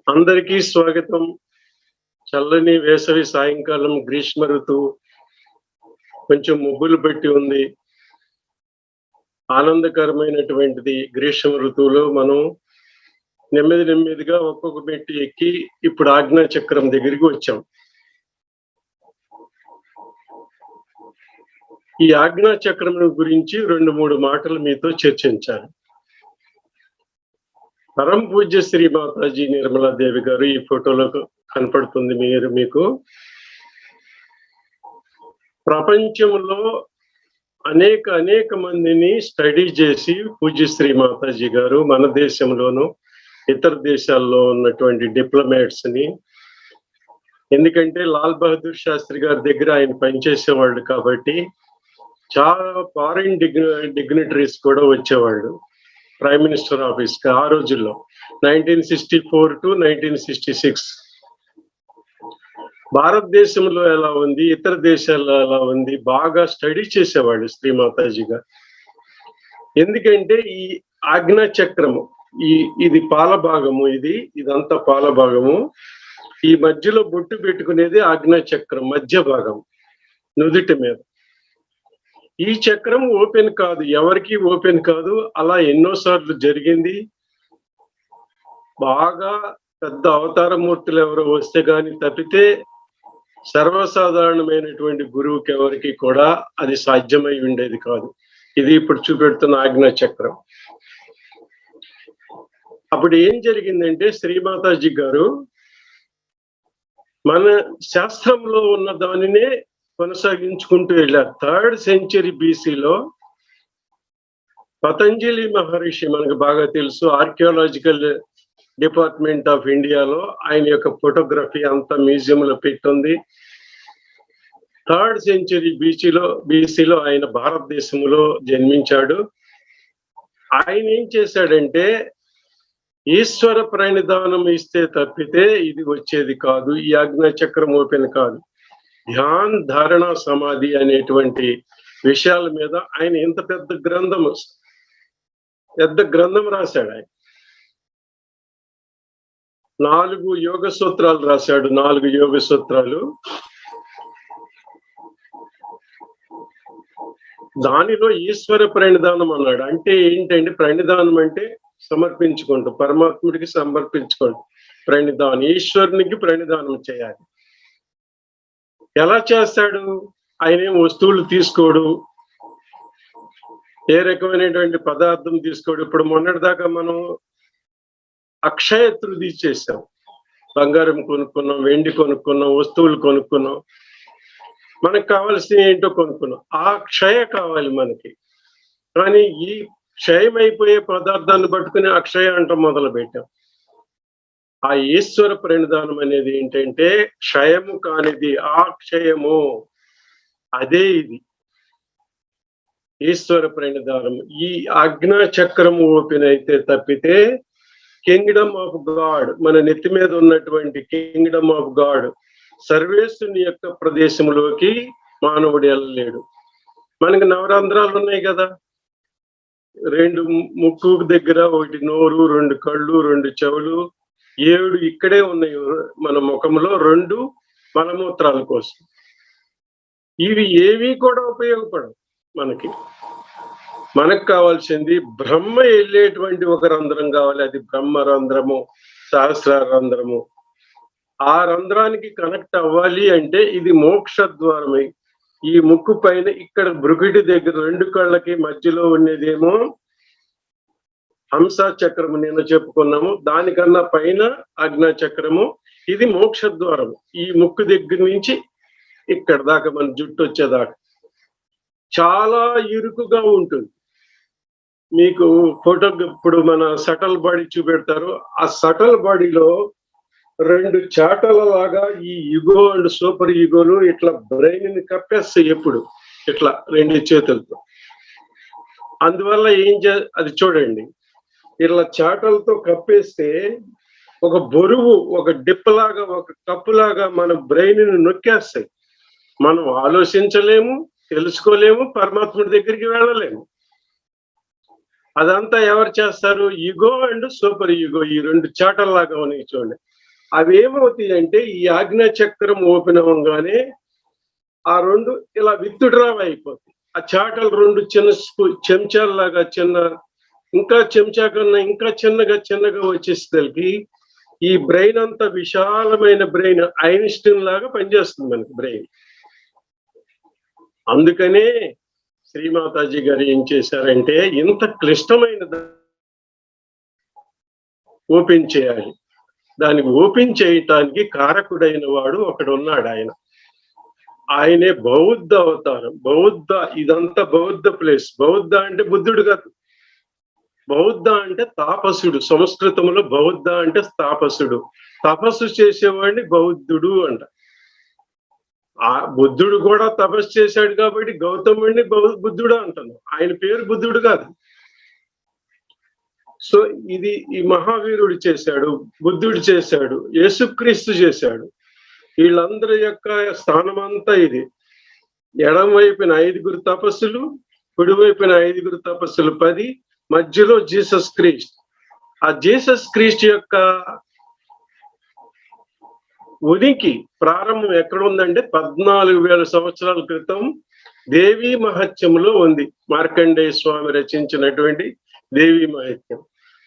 అందరికీ స్వాగతం. చల్లని వేసవి సాయంకాలం గ్రీష్మ ఋతువు కొంచెం మబ్బులు పట్టి ఉంది. ఆనందకరమైనటువంటిది గ్రీష్మ ఋతువులో మనం నెమ్మదిగా ఒక్కొక్క మెట్టు ఎక్కి ఇప్పుడు ఆజ్ఞా చక్రం దగ్గరికి వచ్చాం. ఈ ఆజ్ఞా చక్రం గురించి 2-3 మాటలు మీతో చర్చించాలి. పరమ పూజ్య శ్రీ మాతాజీ నిర్మలాదేవి గారు ఈ ఫోటోలో కనపడుతుంది మీకు. ప్రపంచంలో అనేక మందిని స్టడీ చేసి పూజ్య శ్రీ మాతాజీ గారు మన దేశంలోను ఇతర దేశాల్లో ఉన్నటువంటి డిప్లొమాట్స్ ని, ఎందుకంటే లాల్ బహదూర్ శాస్త్రి గారి దగ్గర ఆయన పనిచేసేవాళ్ళు కాబట్టి చాలా ఫారిన్ డిగ్నిటరీస్ కూడా వచ్చేవాళ్ళు ప్రైమ్ మినిస్టర్ ఆఫీస్ కి ఆ రోజుల్లో 1964 to 1966. భారతదేశంలో ఎలా ఉంది, ఇతర దేశాల్లో ఎలా ఉంది బాగా స్టడీ చేసేవాళ్ళు శ్రీ మాతాజీ గారు. ఎందుకంటే ఈ ఆజ్ఞా చక్రము ఇది పాల భాగము, ఇదంతా పాల భాగము. ఈ మధ్యలో బొట్టు పెట్టుకునేది ఆజ్ఞా చక్రం మధ్య భాగం నుదుటి మీద. ఈ చక్రం ఓపెన్ కాదు, ఎవరికి ఓపెన్ కాదు. అలా ఎన్నోసార్లు జరిగింది. బాగా పెద్ద అవతార మూర్తులు ఎవరో వస్తే గాని తప్పితే సర్వసాధారణమైనటువంటి గురువుకి ఎవరికి కూడా అది సాధ్యమై ఉండేది కాదు. ఇది ఇప్పుడు చూపెడుతున్న ఆజ్ఞా చక్రం. అప్పుడు ఏం జరిగిందంటే శ్రీమాతాజీ గారు మన శాస్త్రంలో ఉన్న దానినే కొనసాగించుకుంటూ వెళ్ళారు. 3rd century BCలో పతంజలి మహర్షి, మనకు బాగా తెలుసు, ఆర్కియాలజికల్ డిపార్ట్మెంట్ ఆఫ్ ఇండియాలో ఆయన యొక్క ఫోటోగ్రఫీ అంతా మ్యూజియంలో పెట్టుంది. 3rd century BCలో ఆయన భారతదేశంలో జన్మించాడు. ఆయన ఏం చేశాడంటే ఈశ్వర ప్రణిధానం ఇస్తే తప్పితే ఇది వచ్చేది కాదు, ఈ ఆజ్ఞా చక్రం ఓపెన్ కాదు. ధ్యాన్, ధారణ, సమాధి అనేటువంటి విషయాల మీద ఆయన ఇంత పెద్ద గ్రంథం రాశాడు. ఆయన 4 యోగ సూత్రాలు రాశాడు. 4 యోగ సూత్రాలు. దానిలో ఈశ్వర ప్రణిధానం అన్నాడు. అంటే ఏంటంటే ప్రణిధానం అంటే సమర్పించుకుంటూ, పరమాత్ముడికి సమర్పించుకోండి. ప్రణిధానం, ఈశ్వరునికి ప్రణిధానం చేయాలి. ఎలా చేస్తాడు? ఆయన వస్తువులు తీసుకోడు, ఏ రకమైనటువంటి పదార్థం తీసుకోడు. ఇప్పుడు మొన్నటిదాకా మనం అక్షయ తృతీయ చేసాం. బంగారం కొనుక్కున్నాం, వెండి కొనుక్కున్నాం, వస్తువులు కొనుక్కున్నాం, మనకు కావాల్సిన ఏంటో కొనుక్కున్నాం. ఆ క్షయ కావాలి మనకి. కానీ ఈ క్షయమైపోయే పదార్థాన్ని పట్టుకుని అక్షయ అంట మొదలు పెట్టాం. ఆ ఈశ్వర ప్రణిధానం అనేది ఏంటంటే క్షయము కానిది, ఆ క్షయము, అదే ఇది ఈశ్వర ప్రణిధానం. ఈ ఆజ్ఞా చక్రము ఓపెన్ అయితే తప్పితే కింగ్డమ్ ఆఫ్ గాడ్, మన నెత్తి మీద ఉన్నటువంటి కింగ్డమ్ ఆఫ్ గాడ్, సర్వేశ్వరుని యొక్క ప్రదేశంలోకి మానవుడు వెళ్ళలేడు. మనకి నవరంధ్రాలు ఉన్నాయి కదా, 2 ముక్కు దగ్గర, 1 నోరు, 2 కళ్ళు, 2 చెవులు, 7 ఇక్కడే ఉన్నాయి మన ముఖంలో, 2 మలమూత్రాల కోసం. ఇవి ఏవి కూడా ఉపయోగపడవు మనకు కావాల్సింది బ్రహ్మ వెళ్ళేటువంటి ఒక రంధ్రం కావాలి. అది బ్రహ్మ రంధ్రము, సహస్ర రంధ్రము. ఆ రంధ్రానికి కనెక్ట్ అవ్వాలి అంటే ఇది మోక్ష ద్వారమై ఈ ముక్కు పైన ఇక్కడ భృకుటి దగ్గర 2 కళ్ళకి మధ్యలో ఉన్నదేమో హంస చక్రము, నిన్న చెప్పుకున్నాము. దానికన్నా పైన ఆజ్ఞా చక్రము, ఇది మోక్ష ద్వారము. ఈ ముక్కు దగ్గర నుంచి ఇక్కడ దాకా మన జుట్టు వచ్చేదాకా చాలా ఇరుకుగా ఉంటుంది. మీకు ఫోటో ఇప్పుడు మన సటల్ బాడీ చూపెడతారు. ఆ సటల్ బాడీలో 2 చాటల లాగా ఈ యుగో అండ్ సూపర్ యుగోలు ఇట్లా బ్రెయిన్ ని కప్పేస్తాయి ఎప్పుడు, ఇట్లా 2 చేతులతో. అందువల్ల అది చూడండి, ఇట్లా చాటలతో కప్పేస్తే ఒక బరువు, ఒక డిప్పలాగా, ఒక కప్పులాగా మన బ్రెయిన్ ని నొక్కేస్తాయి. మనం ఆలోచించలేము, తెలుసుకోలేము, పరమాత్ముడి దగ్గరికి వెళ్ళలేము. అదంతా ఎవరు చేస్తారు? ఈగో అండ్ సూపర్ ఈగో, ఈ 2 చాటల్లాగా ఉన్నాయి చూడండి. అవి ఏమవుతాయి అంటే ఈ ఆజ్ఞా చక్రం ఓపెన్ అవ్వగానే ఆ రెండు ఇలా విత్డ్రావ్ అయిపోతాయి. ఆ చాటలు రెండు చిన్న చెంచాలలాగా చిన్న, ఇంకా చెంచా కన్నా ఇంకా చిన్నగా వచ్చేసరికి ఈ బ్రెయిన్ అంతా విశాలమైన బ్రెయిన్, ఐన్స్టీన్ లాగా పనిచేస్తుంది మనకి బ్రెయిన్. అందుకనే శ్రీమాతాజీ గారు ఏం చేశారంటే ఇంత క్లిష్టమైన ఓపెన్ చేయాలి. దానికి ఓపెన్ చేయటానికి కారకుడైన వాడు ఒకడున్నాడు ఆయన. ఆయనే బౌద్ధ అవతారం. ఇదంతా బౌద్ధ ప్లేస్. బౌద్ధ అంటే బుద్ధుడు కాదు. బౌద్ధ అంటే తాపసుడు. సంస్కృతంలో బౌద్ధ అంటే తాపసుడు. తపస్సు చేసేవాడిని బౌద్ధుడు అంట. ఆ బుద్ధుడు కూడా తపస్సు చేశాడు కాబట్టి గౌతముడిని బుద్ధుడు అంటున్నాం. ఆయన పేరు బుద్ధుడు కాదు. సో ఇది ఈ మహావీరుడు చేశాడు, బుద్ధుడు చేశాడు, యేసుక్రీస్తు చేశాడు. వీళ్ళందరి యొక్క స్థానం అంతా ఇది. ఎడం వైపున 5 తపస్సులు, కుడివైపున 5 తపస్సులు 10, మధ్యలో జీసస్ క్రీస్ట్. ఆ జీసస్ క్రీస్ట్ యొక్క ఉనికి ప్రారంభం ఎక్కడ ఉందంటే 14,000 సంవత్సరాల క్రితం దేవీ మహత్యంలో ఉంది. మార్కండేయ స్వామి రచించినటువంటి దేవీ మహత్యం.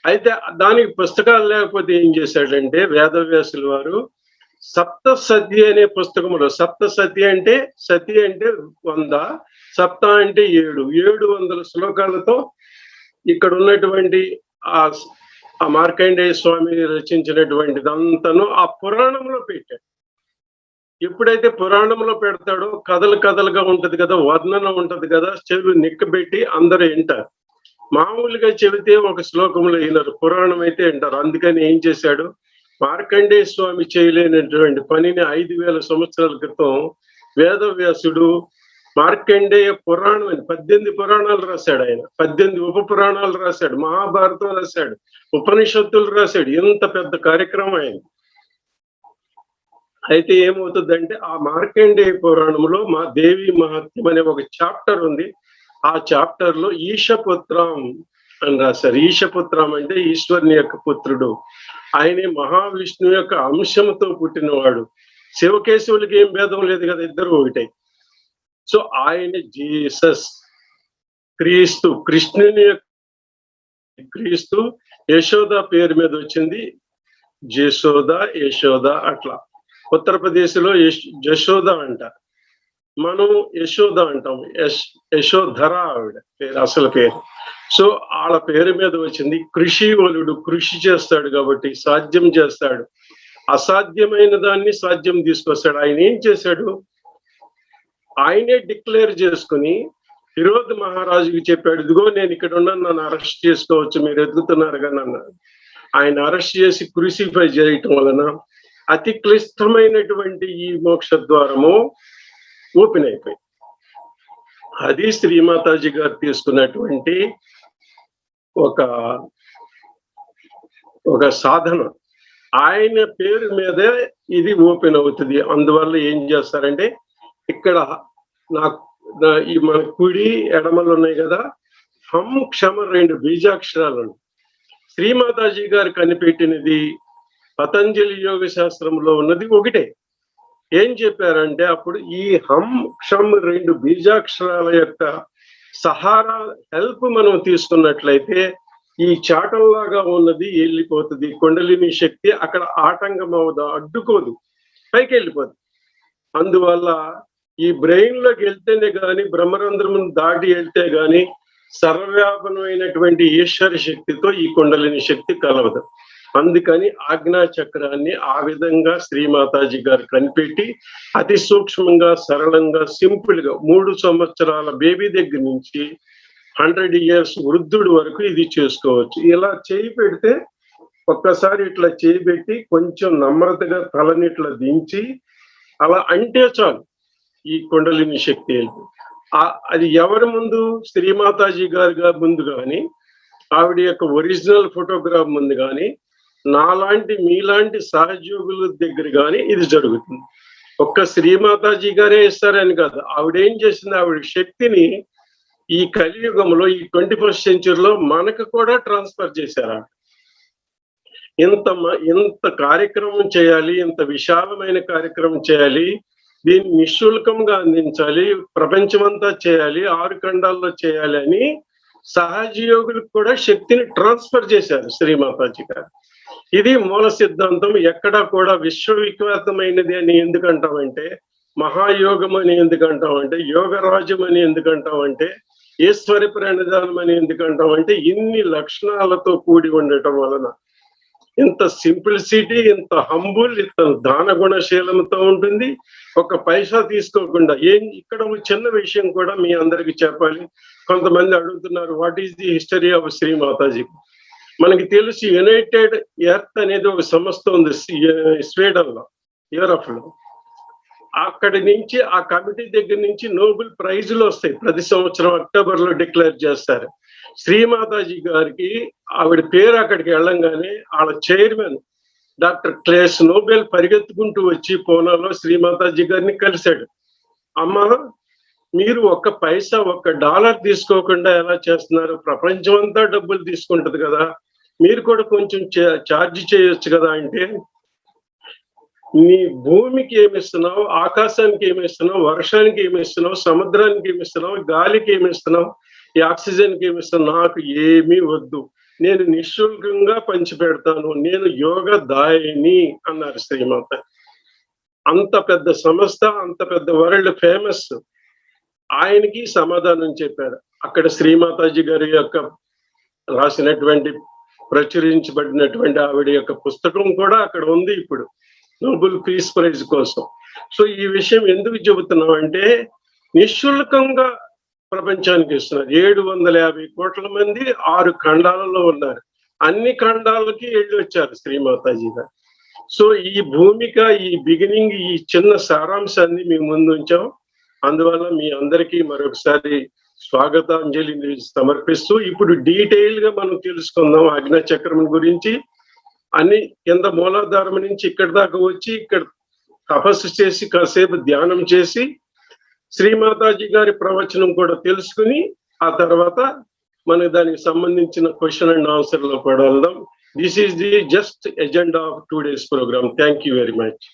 అయితే దానికి పుస్తకాలు లేకపోతే ఏం చేశాడంటే వేదవ్యాసుల వారు సప్తసతి అనే పుస్తకంలో, సప్తసతి అంటే సతి అంటే 100, సప్త అంటే 700 శ్లోకాలతో ఇక్కడ ఉన్నటువంటి ఆ మార్కండేయ స్వామి రచించినటువంటిదంతను ఆ పురాణంలో పెట్టాడు. ఎప్పుడైతే పురాణంలో పెడతాడో కథలుగా ఉంటది కదా, వర్ణన ఉంటది కదా, చెవి నిక్కబెట్టి అందరూ వింటారు. మామూలుగా చెబితే ఒక శ్లోకంలో వినరు, పురాణం అయితే వింటారు. అందుకని ఏం చేశాడు, మార్కండేయ స్వామి చేయలేనటువంటి పనిని 5,000 సంవత్సరాల క్రితం వేదవ్యాసుడు మార్కండేయ పురాణం అని 18 పురాణాలు రాశాడు. ఆయన 18 ఉప పురాణాలు రాశాడు, మహాభారతం రాశాడు, ఉపనిషత్తులు రాశాడు. ఎంత పెద్ద కార్యక్రమం ఆయన. అయితే ఏమవుతుందంటే ఆ మార్కండేయ పురాణంలో మా దేవి మహత్యం అనే ఒక చాప్టర్ ఉంది. ఆ చాప్టర్ లో ఈశపుత్రం అని రాశారు. ఈశపుత్రం అంటే ఈశ్వరుని యొక్క పుత్రుడు. ఆయనే మహావిష్ణువు యొక్క అంశంతో పుట్టినవాడు. శివకేశవులకి ఏం భేదం లేదు కదా, ఇద్దరు ఒకటే. సో ఆయన జీసస్ క్రీస్తు, కృష్ణుని క్రీస్తు. యశోద పేరు మీద వచ్చింది, యశోద అట్లా. ఉత్తరప్రదేశ్ లో యశోద అంటారు, మనం యశోద అంటాం. యశోధర ఆవిడ పేరు, అసలు పేరు. సో వాళ్ళ పేరు మీద వచ్చింది. కృషివలుడు, కృషి చేస్తాడు కాబట్టి సాధ్యం చేస్తాడు, అసాధ్యమైన దాన్ని సాధ్యం తీసుకొస్తాడు. ఆయన ఏం చేశాడు, ఆయనే డిక్లేర్ చేసుకుని ఫిరోజ్ మహారాజుకి చెప్పాడు, ఇదిగో నేను ఇక్కడ ఉన్నాను, నన్ను అరెస్ట్ చేసుకోవచ్చు, మీరు ఎదుగుతున్నారు కానీ అన్నారు. ఆయన అరెస్ట్ చేసి క్రూసిఫై చేయటం వలన అతి క్లిష్టమైనటువంటి ఈ మోక్ష ద్వారము ఓపెన్ అయిపోయి. అది శ్రీమాతాజీ గారు తీసుకున్నటువంటి ఒక సాధన. ఆయన పేరు మీదే ఇది ఓపెన్ అవుతుంది. అందువల్ల ఏం చేస్తారంటే ఇక్కడ ఈ మన కుడి ఎడమలు ఉన్నాయి కదా, హం క్షమ 2 బీజాక్షరాలు ఉన్నాయి. శ్రీమాతాజీ గారు కనిపెట్టినది పతంజలి యోగ శాస్త్రంలో ఉన్నది ఒకటే. ఏం చెప్పారంటే అప్పుడు ఈ హం క్షమ్ 2 బీజాక్షరాల యొక్క సహారా హెల్ప్ మనం తీసుకున్నట్లయితే ఈ చాటల్లాగా ఉన్నది వెళ్ళిపోతుంది. కుండలిని శక్తి అక్కడ ఆటంకం అవదు, అడ్డుకోదు, పైకి వెళ్ళిపోతుంది. అందువల్ల ఈ బ్రెయిన్ లోకి వెళ్తేనే గాని, బ్రహ్మరంధ్రం దాటి వెళ్తే గాని సర్వవ్యాపనమైనటువంటి ఈశ్వర శక్తితో ఈ కుండలిని శక్తి కలవదు. అందుకని ఆజ్ఞా చక్రాన్ని ఆ విధంగా శ్రీమాతాజీ గారు కనిపెట్టి అతి సూక్ష్మంగా, సరళంగా, సింపుల్ గా 3 సంవత్సరాల బేబీ దగ్గర నుంచి 100 years వృద్ధుడు వరకు ఇది చేసుకోవచ్చు. ఇలా చేయి పెడితే ఒక్కసారి ఇట్లా చేయి పెట్టి కొంచెం నమ్రతగా తలని ఇట్లా దించి అలా అంటే చాలు, ఈ కుండలిని శక్తి అది ఎవరి ముందు, శ్రీమాతాజీ గారి ముందు కానీ, ఆవిడ యొక్క ఒరిజినల్ ఫోటోగ్రాఫ్ ముందు కానీ, నాలాంటి మీలాంటి సహజయోగుల దగ్గర కానీ ఇది జరుగుతుంది. ఒక్క శ్రీమాతాజీ గారే ఇస్తారని కాదు, ఆవిడేం చేసింది, ఆవిడ శక్తిని ఈ కలియుగంలో, ఈ 21st centuryలో మనకు కూడా ట్రాన్స్ఫర్ చేశారు. ఇంత కార్యక్రమం చేయాలి, ఇంత విశాలమైన కార్యక్రమం చేయాలి, దీన్ని నిశుల్కంగా అందించాలి, ప్రపంచమంతా చేయాలి, 6 ఖండాల్లో చేయాలి అని సహజయోగులకు కూడా శక్తిని ట్రాన్స్ఫర్ చేశారు శ్రీమాతాజీ గారు. ఇది మూల సిద్ధాంతం. ఎక్కడా కూడా విశ్వవిఖ్యాతమైనది అని ఎందుకంటామంటే, మహాయోగం అని ఎందుకంటామంటే, యోగరాజ్యం అని ఎందుకంటామంటే, ఈశ్వరి ప్రణిధానం అని ఎందుకంటామంటే, ఇన్ని లక్షణాలతో కూడి ఉండటం వలన, ఇంత సింప్లిసిటీ, ఇంత హంబుల్, ఇంత దాన గుణశీలంతో ఉంటుంది. ఒక పైసా తీసుకోకుండా. ఇక్కడ ఒక చిన్న విషయం కూడా మీ అందరికి చెప్పాలి. కొంతమంది అడుగుతున్నారు, what is the history of Shri Mataji. మనకి తెలుసు, యునైటెడ్ ఎర్త్ అనేది ఒక సంస్థ ఉంది స్వీడన్ లో, యూరప్ లో. అక్కడి నుంచి, ఆ కమిటీ దగ్గర నుంచి నోబెల్ ప్రైజులు వస్తాయి. ప్రతి సంవత్సరం అక్టోబర్ లో డిక్లేర్ చేస్తారు. శ్రీమాతాజీ గారికి ఆవిడ పేరు అక్కడికి వెళ్ళంగానే వాళ్ళ చైర్మన్ డాక్టర్ క్లేస్ నోబెల్ పరిగెత్తుకుంటూ వచ్చి పూనాలో శ్రీమాతాజీ గారిని కలిశాడు. అమ్మా, మీరు ఒక్క పైసా, $1 తీసుకోకుండా ఎలా చేస్తున్నారు? ప్రపంచం అంతా డబ్బులు తీసుకుంటది కదా, మీరు కూడా కొంచెం ఛార్జ్ చేయొచ్చు కదా అంటే, నీ భూమికి ఏమిస్తున్నావు, ఆకాశానికి ఏమిస్తున్నావు, వర్షానికి ఏమిస్తున్నావు, సముద్రానికి ఏమిస్తున్నావు, గాలికి ఏమిస్తున్నావు, ఈ ఆక్సిజన్కి ఏమిస్తున్నావు, నాకు ఏమీ వద్దు, నేను నిశుల్కంగా పంచిపెడతాను, నేను యోగ దాయిని అన్నారు శ్రీమాత. అంత పెద్ద సంస్థ, అంత పెద్ద వరల్డ్ ఫేమస్. ఆయనకి సమాధానం చెప్పారు. అక్కడ శ్రీమాతాజీ గారి యొక్క రాసినటువంటి, ప్రచురించబడినటువంటి ఆవిడ యొక్క పుస్తకం కూడా అక్కడ ఉంది ఇప్పుడు, నోబెల్ పీస్ ప్రైజ్ కోసం. సో ఈ విషయం ఎందుకు చెబుతున్నాం అంటే, నిశుల్కంగా ప్రపంచానికి ఇస్తున్నారు. 750 కోట్ల మంది 6 ఖండాలలో ఉన్నారు. అన్ని ఖండాలకి వెళ్ళి వచ్చారు శ్రీమాతాజీ గారు. సో ఈ భూమిక, ఈ బిగినింగ్, ఈ చిన్న సారాంశాన్ని మీ ముందు ఉంచాం. అందువల్ల మీ అందరికీ మరొకసారి స్వాగతాంజలిని సమర్పిస్తూ, ఇప్పుడు డీటెయిల్ గా మనం తెలుసుకుందాం ఆజ్ఞా చక్రం గురించి. అన్ని కింద మూలాధారం నుంచి ఇక్కడి దాకా వచ్చి, ఇక్కడ తపస్సు చేసి, కాసేపు ధ్యానం చేసి, శ్రీమాతాజీ గారి ప్రవచనం కూడా తెలుసుకుని, ఆ తర్వాత మనకి దానికి సంబంధించిన క్వశ్చన్ అండ్ ఆన్సర్ లో కూడా వెళ్దాం. This is the just agenda of 2 days programme. Thank you very much.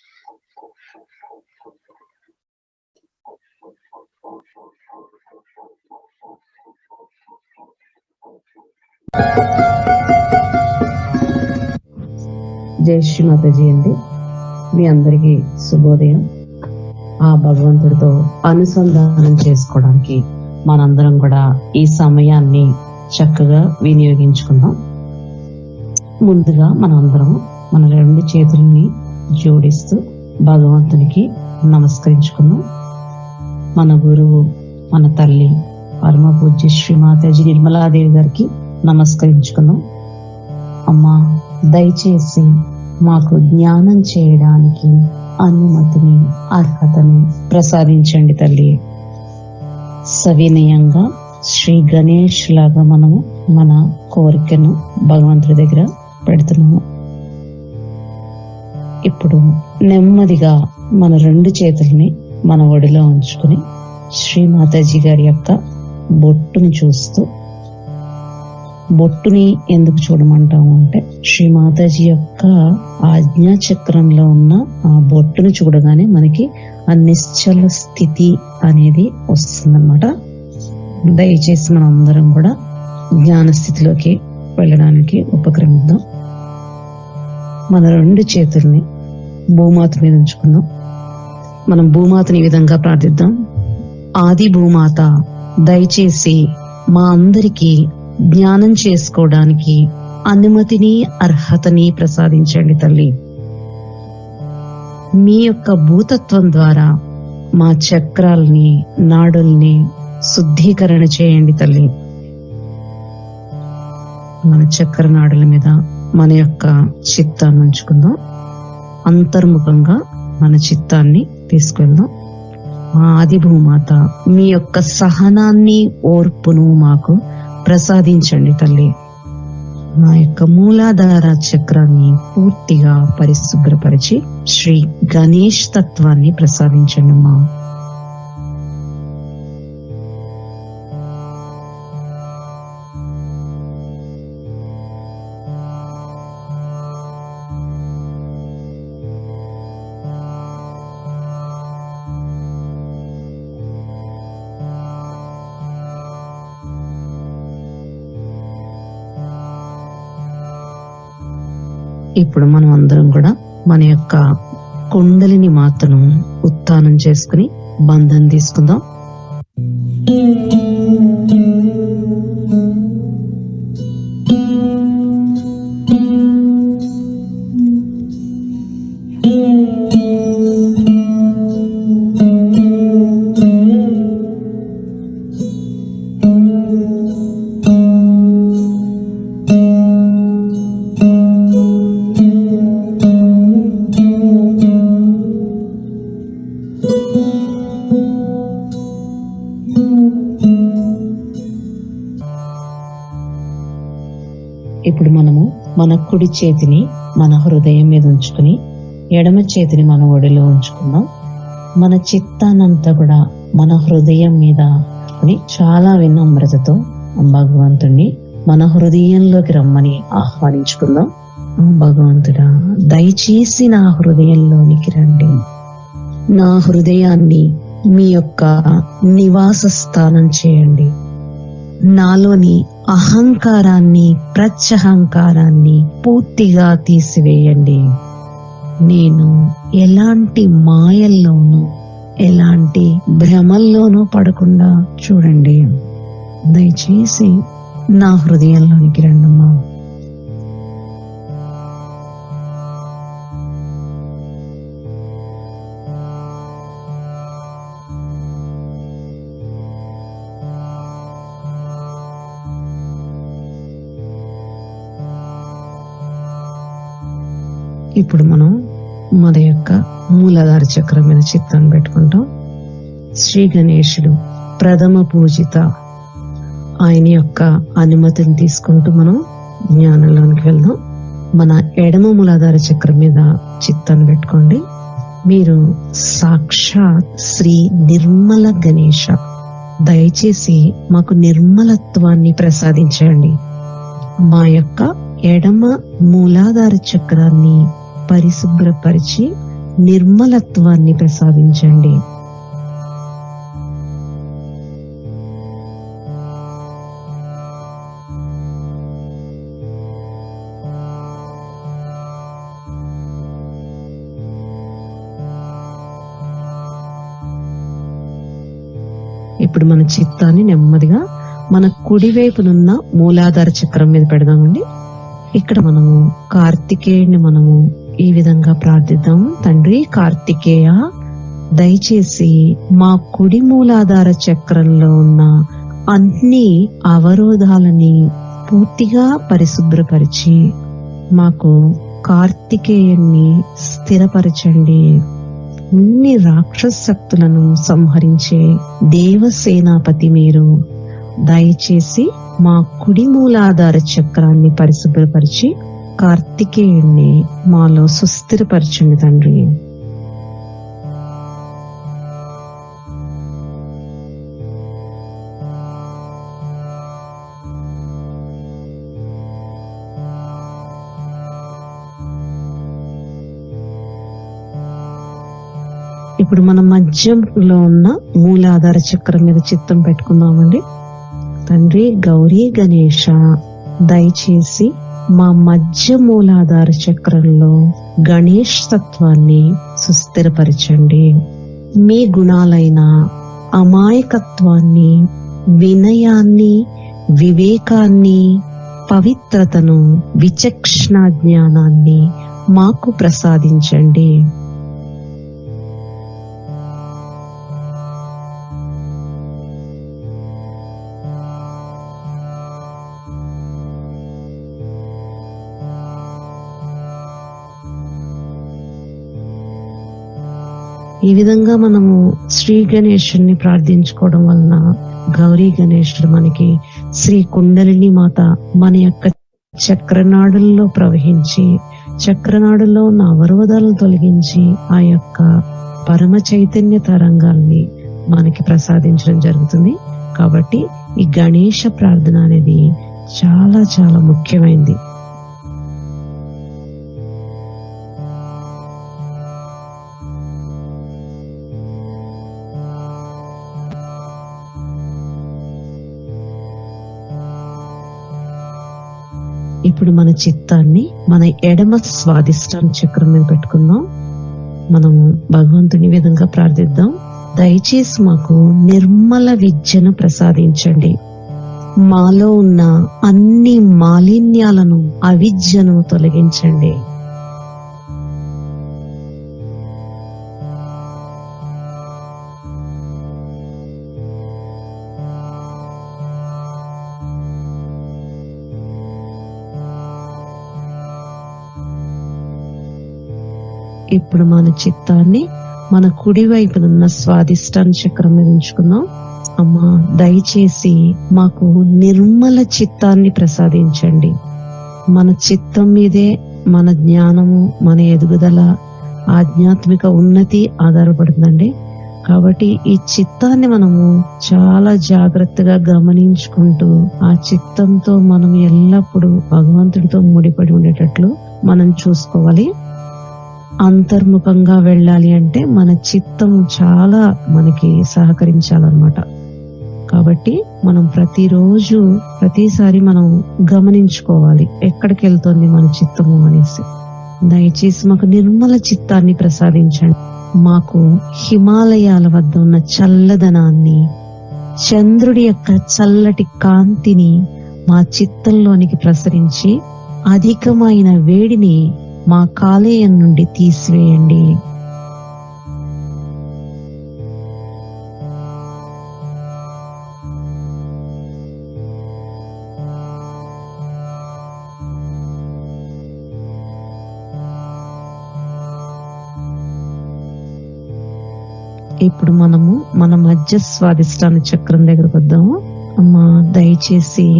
జై శ్రీ మాతాజీ అండి. మీ అందరికీ శుభోదయం. ఆ భగవంతుడితో అనుసంధానం చేసుకోవడానికి మనందరం కూడా ఈ సమయాన్ని చక్కగా వినియోగించుకుందాం. ముందుగా మనందరం మన 2 చేతుల్ని జోడిస్తూ భగవంతునికి నమస్కరించుకుందాం. మన గురువు, మన తల్లి పరమ పూజ్య శ్రీ మాతాజీ నిర్మలాదేవి గారికి నమస్కరించుకుందాం. అమ్మా, దయచేసి మాకు జ్ఞానం చేయడానికి అనుమతిని, అర్హతని ప్రసాదించండి తల్లి. సవినయంగా శ్రీ గణేష్ లాగా మనము మన కోరికను భగవంతుడి దగ్గర పెడుతున్నాము. ఇప్పుడు నెమ్మదిగా మన 2 చేతుల్ని మన ఒడిలో ఉంచుకుని శ్రీ మాతాజీ గారి యొక్క బొట్టును చూస్తూ, బొట్టుని ఎందుకు చూడమంటాము అంటే, శ్రీ మాతాజీ యొక్క ఆజ్ఞా చక్రంలో ఉన్న ఆ బొట్టును చూడగానే మనకి ఆ నిశ్చల స్థితి అనేది వస్తుందన్నమాట. దయచేసి మనం అందరం కూడా జ్ఞాన స్థితిలోకి వెళ్ళడానికి ఉపక్రమిద్దాం. మన 2 చేతుల్ని భూమాత మీద ఉంచుకుందాం. మనం భూమాతని ఈ విధంగా ప్రార్థిద్దాం. ఆది భూమాత, దయచేసి మా అందరికీ జ్ఞానం చేసుకోవడానికి అనుమతిని, అర్హతని ప్రసాదించండి తల్లి. మీ యొక్క భూతత్వం ద్వారా మా చక్రాల్ని, నాడుల్ని శుద్ధీకరణ చేయండి తల్లి. మన చక్ర నాడుల మీద మన యొక్క చిత్తాన్ని ఉంచుకుందాం. అంతర్ముఖంగా మన చిత్తాన్ని తీసుకెళ్దాం. ఆది భూమాత, మీ యొక్క సహనాన్ని, ఓర్పును మాకు ప్రసాదించండి తల్లి. నా యొక్క మూలాధార చక్రాన్ని పూర్తిగా పరిశుభ్రపరిచి శ్రీ గణేష్ తత్వాన్ని ప్రసాదించండి అమ్మా. ఇప్పుడు మనం అందరం కూడా మన యొక్క కుండలిని మాతను ఉత్థానం చేసుకుని బంధం తీసుకుందాం. ఇప్పుడు మనము మన కుడి చేతిని మన హృదయం మీద ఉంచుకుని ఎడమ చేతిని మన ఒడిలో ఉంచుకుందాం. మన చిత్తానంతా కూడా మన హృదయం మీద చాలా వినమ్రతతో భగవంతుణ్ణి మన హృదయంలోకి రమ్మని ఆహ్వానించుకుందాం. భగవంతుడా, దయచేసి నా హృదయంలోనికి రండి. నా హృదయాన్ని మీ యొక్క నివాస స్థానం చేయండి. నాలోని అహంకారాన్ని, ప్రత్యహంకారాన్ని పూర్తిగా తీసివేయండి. నేను ఎలాంటి మాయల్లోనూ ఎలాంటి భ్రమల్లోనూ పడకుండా చూడండి. దయచేసి నా హృదయంలోనికి రండమ్మా. ఇప్పుడు మనం మన యొక్క మూలాధార చక్రం మీద చిత్తాన్ని పెట్టుకుంటాం. శ్రీ గణేశుడు ప్రథమ పూజిత, ఆయన యొక్క అనుమతిని తీసుకుంటూ మనం జ్ఞానంలోనికి వెళ్దాం. మన ఎడమ మూలాధార చక్రం మీద చిత్తాన్ని పెట్టుకోండి. మీరు సాక్షాత్ శ్రీ నిర్మల గణేశ, దయచేసి మాకు నిర్మలత్వాన్ని ప్రసాదించండి. మా యొక్క ఎడమ మూలాధార చక్రాన్ని పరిశుభ్రపరిచి నిర్మలత్వాన్ని ప్రసాదించండి. ఇప్పుడు మన చిత్తాన్ని నెమ్మదిగా మన కుడివైపునున్న మూలాధార చక్రం మీద పెడదామండి. ఇక్కడ మనము కార్తికేయుని మనము ఈ విధంగా ప్రార్థిద్దాము. తండ్రి కార్తికేయ, దయచేసి మా కుడి మూలాధార చక్రంలో ఉన్న అన్ని అవరోధాలని పూర్తిగా పరిశుభ్రపరిచి మాకు కార్తికేయుని స్థిరపరచండి. అన్ని రాక్షస శక్తులను సంహరించే దేవసేనాపతి మీరు. దయచేసి మా కుడి మూలాధార చక్రాన్ని పరిశుభ్రపరిచి కార్తికేయుణ్ణి మాలో సుస్థిరపరచండి తండ్రి. ఇప్పుడు మన మధ్యంలో ఉన్న మూలాధార చక్రం మీద చిత్తం పెట్టుకుందామండి. తండ్రి గౌరీ గణేశ, దయచేసి మా మధ్య మూలాధార చక్రంలో గణేష్ తత్వాన్ని సుస్థిరపరచండి. మీ గుణాలైన అమాయకత్వాన్ని, వినయాన్ని, వివేకాన్ని, పవిత్రతను, విచక్షణ జ్ఞానాన్ని మాకు ప్రసాదించండి. ఈ విధంగా మనము శ్రీ గణేశుని ప్రార్థించుకోవడం వలన గౌరీ గణేశుడు మనకి శ్రీ కుండలిని మాత మన యొక్క చక్రనాడుల్లో ప్రవహించి చక్రనాడుల్లో ఉన్న అవరోధాలను తొలగించి ఆ యొక్క పరమ చైతన్య తరంగాల్ని మనకి ప్రసాదించడం జరుగుతుంది. కాబట్టి ఈ గణేశ ప్రార్థన అనేది చాలా చాలా ముఖ్యమైనది. ఇప్పుడు మన చిత్తాన్ని మన ఎడమ స్వాదిష్టాన చక్రం మీద పెట్టుకుందాం. మనము భగవంతుని విధంగా ప్రార్థిద్దాం. దయచేసి మాకు నిర్మల విద్యను ప్రసాదించండి. మాలో ఉన్న అన్ని మాలిన్యాలను, అవిద్యను తొలగించండి. ఇప్పుడు మన చిత్తాన్ని మన కుడి వైపునున్న స్వాదిష్టాన చక్రం మీద ఉంచుకుందాం. అమ్మా, దయచేసి మాకు నిర్మల చిత్తాన్ని ప్రసాదించండి. మన చిత్తం మీదే మన జ్ఞానము, మన ఎదుగుదల, ఆధ్యాత్మిక ఉన్నతి ఆధారపడుతుందండి. కాబట్టి ఈ చిత్తాన్ని మనము చాలా జాగ్రత్తగా గమనించుకుంటూ ఆ చిత్తంతో మనం ఎల్లప్పుడూ భగవంతుడితో ముడిపడి ఉండేటట్లు మనం చూసుకోవాలి. అంతర్ముఖంగా వెళ్ళాలి అంటే మన చిత్తం చాలా మనకి సహకరించాలన్నమాట. కాబట్టి మనం ప్రతిరోజు ప్రతిసారి మనం గమనించుకోవాలి ఎక్కడికి వెళ్తుంది మన చిత్తము అనేసి. దయచేసి మాకు నిర్మల చిత్తాన్ని ప్రసాదించండి. మాకు హిమాలయాల వద్ద ఉన్న చల్లదనాన్ని, చంద్రుడి యొక్క చల్లటి కాంతిని మా చిత్తంలోనికి ప్రసరించి అధికమైన వేడిని మా కాలేయం నుండి తీసివేయండి. ఇప్పుడు మనము మన మధ్య స్వాదిష్టాన చక్రం దగ్గరకు వద్దాము. అమ్మా, దయచేసి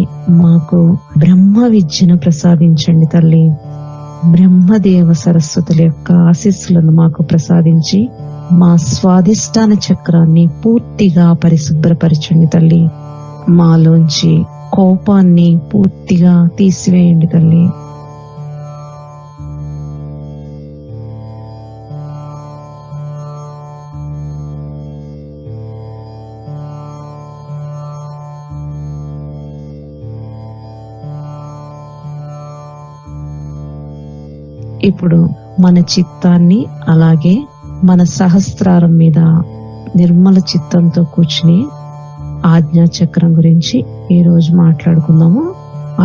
మాకు బ్రహ్మ విద్యను ప్రసాదించండి తల్లి. బ్రహ్మదేవ సరస్వతుల యొక్క ఆశీస్సులను మాకు ప్రసాదించి మా స్వాదిష్టాన చక్రాన్ని పూర్తిగా పరిశుభ్రపరచండి తల్లి. మాలోంచి కోపాన్ని పూర్తిగా తీసివేయండి తల్లి. ఇప్పుడు మన చిత్తాన్ని అలాగే మన సహస్రారం మీద నిర్మల చిత్తంతో కూర్చుని ఆజ్ఞా చక్రం గురించి ఈ రోజు మాట్లాడుకుందాము.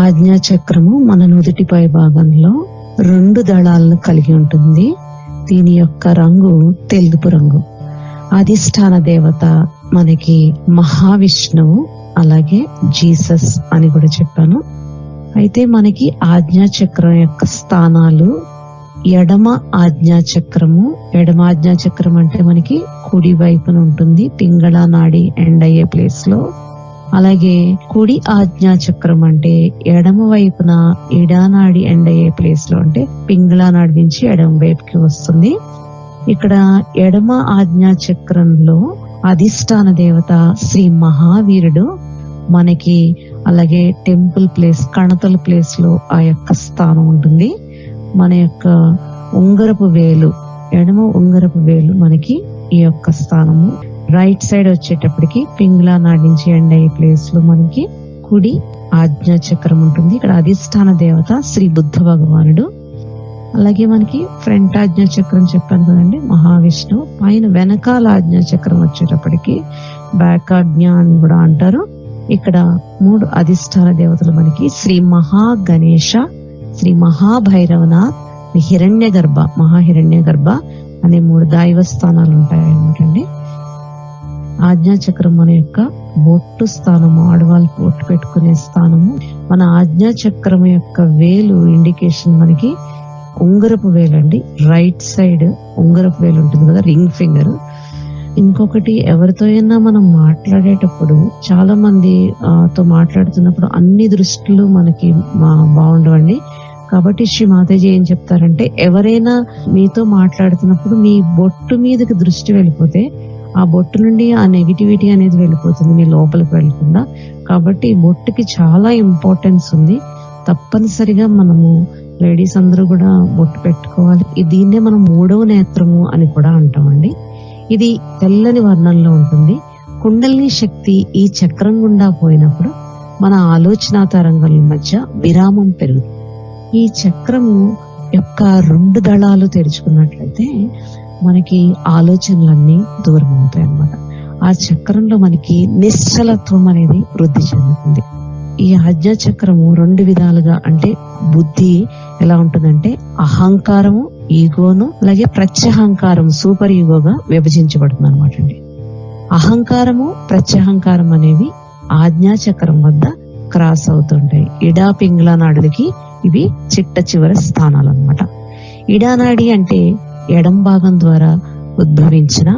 ఆజ్ఞా చక్రము మన నుదుటి పై భాగంలో 2 దళాలను కలిగి ఉంటుంది. దీని యొక్క రంగు తెలుపు రంగు. అధిష్టాన దేవత మనకి మహావిష్ణువు, అలాగే జీసస్ అని కూడా చెప్పాను. అయితే మనకి ఆజ్ఞా చక్రం యొక్క స్థానాలు ఎడమ ఆజ్ఞా చక్రము. ఎడమ ఆజ్ఞా చక్రం అంటే మనకి కుడి వైపున ఉంటుంది, పింగళ నాడి ఎండ్ అయ్యే ప్లేస్ లో. అలాగే కుడి ఆజ్ఞా చక్రం అంటే ఎడమ వైపున ఇడానాడి ఎండ్ అయ్యే ప్లేస్ లో, అంటే పింగళ నాడి నుంచి ఎడమ వైపుకి వస్తుంది. ఇక్కడ ఎడమ ఆజ్ఞా చక్రంలో అధిష్టాన దేవత శ్రీ మహావీరుడు మనకి, అలాగే టెంపుల్ ప్లేస్, కణతల ప్లేస్ లో ఆ యొక్క స్థానం ఉంటుంది. మన యొక్క ఉంగరపు వేలు, ఎడమ ఉంగరపు వేలు మనకి ఈ యొక్క స్థానము. రైట్ సైడ్ వచ్చేటప్పటికి పింగళ నాడి నుంచి ఎండ్ అయ్యే ప్లేస్ లో మనకి కుడి ఆజ్ఞా చక్రం ఉంటుంది. ఇక్కడ అధిష్టాన దేవత శ్రీ బుద్ధ భగవానుడు. అలాగే మనకి ఫ్రంట్ ఆజ్ఞా చక్రం చెప్పాను కదండి, మహావిష్ణువు. పైన వెనకాల ఆజ్ఞా చక్రం వచ్చేటప్పటికి బ్యాక్ ఆజ్ఞ అని కూడా అంటారు. ఇక్కడ 3 అధిష్టాన దేవతలు మనకి శ్రీ మహా గణేశ, శ్రీ మహాభైరవనాథ్, హిరణ్య గర్భ, మహాహిరణ్య గర్భ అనే 3 దైవ స్థానాలు ఉంటాయి అన్నమాటండి. ఆజ్ఞా చక్రం మన యొక్క బొట్టు స్థానము, ఆడవాళ్ళు బొట్టు పెట్టుకునే స్థానము. మన ఆజ్ఞా చక్రం యొక్క వేలు ఇండికేషన్ మనకి ఉంగరపు వేలు అండి. రైట్ సైడ్ ఉంగరపు వేలు ఉంటుంది కదా, రింగ్ ఫింగర్. ఇంకొకటి, ఎవరితో అయినా మనం మాట్లాడేటప్పుడు, చాలా మంది తో మాట్లాడుతున్నప్పుడు అన్ని దృష్టిలు మనకి బాగుండవండి. కాబట్టి శ్రీ మాతాజీ ఏం చెప్తారంటే, ఎవరైనా మీతో మాట్లాడుతున్నప్పుడు మీ బొట్టు మీదకి దృష్టి వెళ్ళిపోతే ఆ బొట్టు నుండి ఆ నెగిటివిటీ అనేది వెళ్ళిపోతుంది మీ లోపలికి వెళ్ళకుండా. కాబట్టి ఈ బొట్టుకి చాలా ఇంపార్టెన్స్ ఉంది. తప్పనిసరిగా మనము లేడీస్ అందరూ కూడా బొట్టు పెట్టుకోవాలి. దీన్నే మనం 3వ నేత్రము అని కూడా అంటామండి. ఇది తెల్లని వర్ణంలో ఉంటుంది. కుండలిని శక్తి ఈ చక్రం గుండా పోయినప్పుడు మన ఆలోచన తరంగాల మధ్య విరామం పెరుగుతుంది. ఈ చక్రము యొక్క 2 దళాలు తెరుచుకున్నట్లయితే మనకి ఆలోచనలన్నీ దూరం అవుతాయి అన్నమాట. ఆ చక్రంలో మనకి నిశ్చలత్వం అనేది వృద్ధి చెందుతుంది. ఈ ఆజ్ఞా చక్రము 2 విధాలుగా, అంటే బుద్ధి ఎలా ఉంటుందంటే అహంకారము, ఈగోను, అలాగే ప్రత్యహంకారం, సూపర్ ఈగోగా విభజించబడుతుంది అనమాట అండి. అహంకారము, ప్రత్యహంకారం అనేవి ఆజ్ఞా చక్రం వద్ద క్రాస్ అవుతుంటాయి. ఇడా పింగళ నాడులకి ఇవి చిట్ట చివరి స్థానాలు అన్నమాట. ఇడానాడి అంటే ఎడం భాగం ద్వారా ఉద్భవించిన,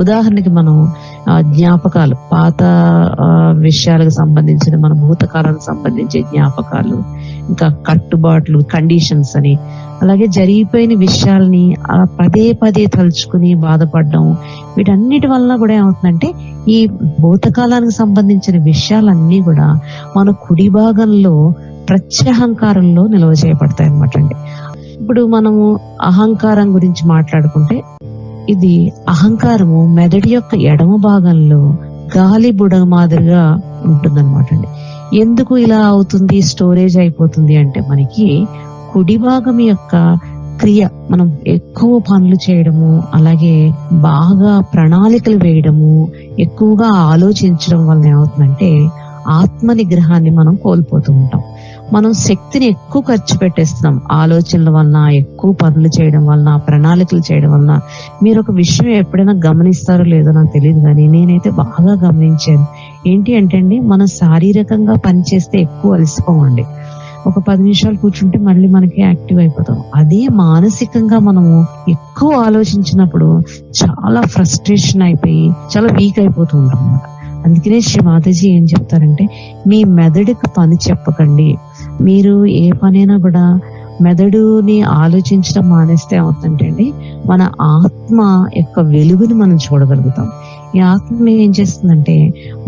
ఉదాహరణకి మనం జ్ఞాపకాలు, పాత విషయాలకు సంబంధించిన, మన భూతకాలానికి సంబంధించే జ్ఞాపకాలు, ఇంకా కట్టుబాట్లు, కండిషన్స్ అని, అలాగే జరిగిపోయిన విషయాల్ని పదే పదే తలుచుకుని బాధపడడం, వీటన్నిటి వల్ల కూడా ఏమవుతుందంటే ఈ భూతకాలానికి సంబంధించిన విషయాలన్నీ కూడా మన కుడి భాగంలో ప్రత్యహంకారంలో నిల్వ చేయబడతాయి అన్నమాట అండి. ఇప్పుడు మనము అహంకారం గురించి మాట్లాడుకుంటే, ఇది అహంకారము మెదడు యొక్క ఎడమ భాగంలో గాలి బుడగ మాదిరిగా ఉంటుందన్నమాట అండి. ఎందుకు ఇలా అవుతుంది, స్టోరేజ్ అయిపోతుంది అంటే, మనకి కుడి భాగం యొక్క క్రియ, మనం ఎక్కువ పనులు చేయడము, అలాగే బాగా ప్రణాళికలు వేయడము, ఎక్కువగా ఆలోచించడం వల్ల ఏమవుతుందంటే ఆత్మ నిగ్రహాన్ని మనం కోల్పోతూ ఉంటాం. మనం శక్తిని ఎక్కువ ఖర్చు పెట్టేస్తున్నాం ఆలోచనల వలన, ఎక్కువ పనులు చేయడం వలన, ప్రణాళికలు చేయడం వలన. మీరు ఒక విషయం ఎప్పుడైనా గమనిస్తారో లేదో నాకు తెలియదు, కానీ నేనైతే బాగా గమనించాను. ఏంటి అంటే అండి, మనం శారీరకంగా పని చేస్తే ఎక్కువ అలసిపోమండి. ఒక 10 నిమిషాలు కూర్చుంటే మళ్ళీ మనకి యాక్టివ్ అయిపోతాం. అదే మానసికంగా మనము ఎక్కువ ఆలోచించినప్పుడు చాలా ఫ్రస్ట్రేషన్ అయిపోయి చాలా వీక్ అయిపోతూ ఉంటాం అన్నమాట. అందుకనే శ్రీ మాతాజీ ఏం చెప్తారంటే, మీ మెదడుకి పని చెప్పకండి. మీరు ఏ పనైనా కూడా మెదడుని ఆలోచించడం మానేస్తే అవుతుంటే అండి, మన ఆత్మ యొక్క వెలుగుని మనం చూడగలుగుతాం. ఈ ఆత్మ ఏం చేస్తుందంటే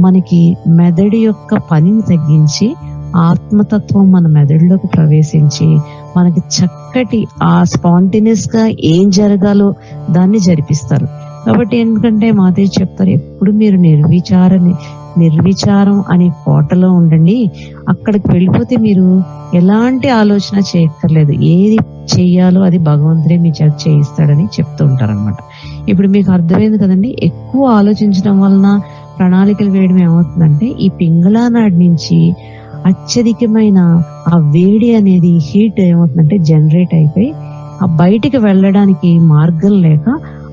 మనకి మెదడు యొక్క పనిని తగ్గించి ఆత్మతత్వం మన మెదడులోకి ప్రవేశించి మనకి చక్కటి ఆ స్పాంటేనియస్ గా ఏం జరగాలో దాన్ని జరిపిస్తారు. కాబట్టి ఎందుకంటే మాదేవి చెప్తారు, ఎప్పుడు మీరు నిర్విచారం అనే కోటలో ఉండండి. అక్కడికి వెళ్ళిపోతే మీరు ఎలాంటి ఆలోచన చేయక్కర్లేదు, ఏది చెయ్యాలో అది భగవంతుడే మీ చేత చేయిస్తాడని చెప్తూ ఉంటారు అనమాట. ఇప్పుడు మీకు అర్థమైంది కదండి, ఎక్కువ ఆలోచించడం వలన, ప్రణాళికలు వేయడం ఏమవుతుందంటే ఈ పింగళా నాడి నుంచి అత్యధికమైన ఆ వేడి అనేది, హీట్ ఏమవుతుందంటే జనరేట్ అయిపోయి ఆ బయటికి వెళ్ళడానికి మార్గం లేక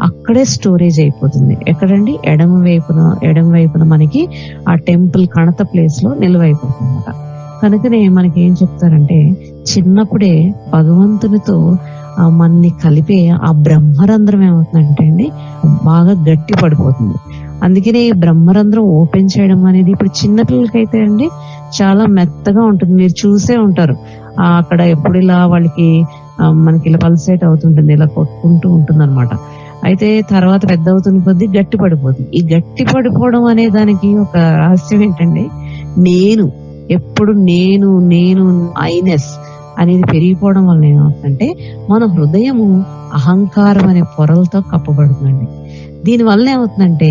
అక్కడే స్టోరేజ్ అయిపోతుంది. ఎక్కడండి, ఎడమ వైపున మనకి ఆ టెంపుల్ కణత ప్లేస్ లో నిల్వ అయిపోతుంది అనమాట. కనుకనే మనకి ఏం చెప్తారంటే, చిన్నప్పుడే భగవంతునితో మనని కలిపే ఆ బ్రహ్మరంధ్రం ఏమవుతుందంటే అండి బాగా గట్టి పడిపోతుంది. అందుకనే ఈ బ్రహ్మరంధ్రం ఓపెన్ చేయడం అనేది ఇప్పుడు చిన్నపిల్లలకైతే అండి చాలా మెత్తగా ఉంటుంది. మీరు చూసే ఉంటారు, అక్కడ ఎప్పుడు ఇలా వాళ్ళకి మనకి ఇలా పల్సేట్ అవుతుంటుంది, ఇలా కొట్టుకుంటూ ఉంటుంది అనమాట. అయితే తర్వాత పెద్ద అవుతున్న కొద్దీ గట్టి పడిపోతుంది. ఈ గట్టి పడిపోవడం అనే దానికి ఒక రహస్యం ఏంటంటే, ఎప్పుడు నేను ఐనెస్ అనేది పెరిగిపోవడం వల్ల ఏమవుతుందంటే మన హృదయము అహంకారం అనే పొరలతో కప్పబడుతుందండి. దీని వల్ల ఏమవుతుందంటే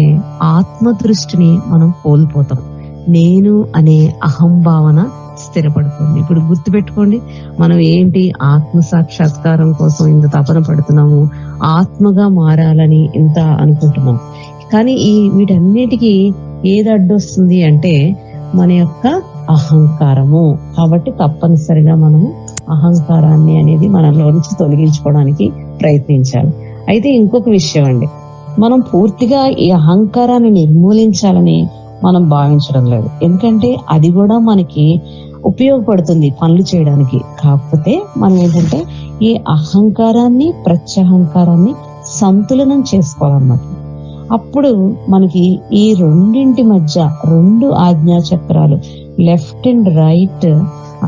ఆత్మ దృష్టిని మనం కోల్పోతాం. నేను అనే అహంభావన స్థిరపడుతుంది. ఇప్పుడు గుర్తుపెట్టుకోండి, మనం ఏంటి ఆత్మ సాక్షాత్కారం కోసం ఇంత తపన పడుతున్నాము, ఆత్మగా మారాలని ఇంత అనుకుంటున్నాం. కానీ వీటన్నిటికీ ఏది అడ్డొస్తుంది అంటే మన యొక్క అహంకారము. కాబట్టి తప్పనిసరిగా మనము అహంకారాన్ని అనేది మనలో నుంచి తొలగించుకోవడానికి ప్రయత్నించాలి. అయితే ఇంకొక విషయం అండి, మనం పూర్తిగా ఈ అహంకారాన్ని నిర్మూలించాలని మనం భావించడం లేదు. ఎందుకంటే అది కూడా మనకి ఉపయోగపడుతుంది పనులు చేయడానికి. కాకపోతే మనం ఏంటంటే ఈ అహంకారాన్ని, ప్రత్యహంకారాన్ని సంతులనం చేసుకోవాలన్నమాట. అప్పుడు మనకి ఈ రెండింటి మధ్య 2 ఆజ్ఞా చక్రాలు, లెఫ్ట్ అండ్ రైట్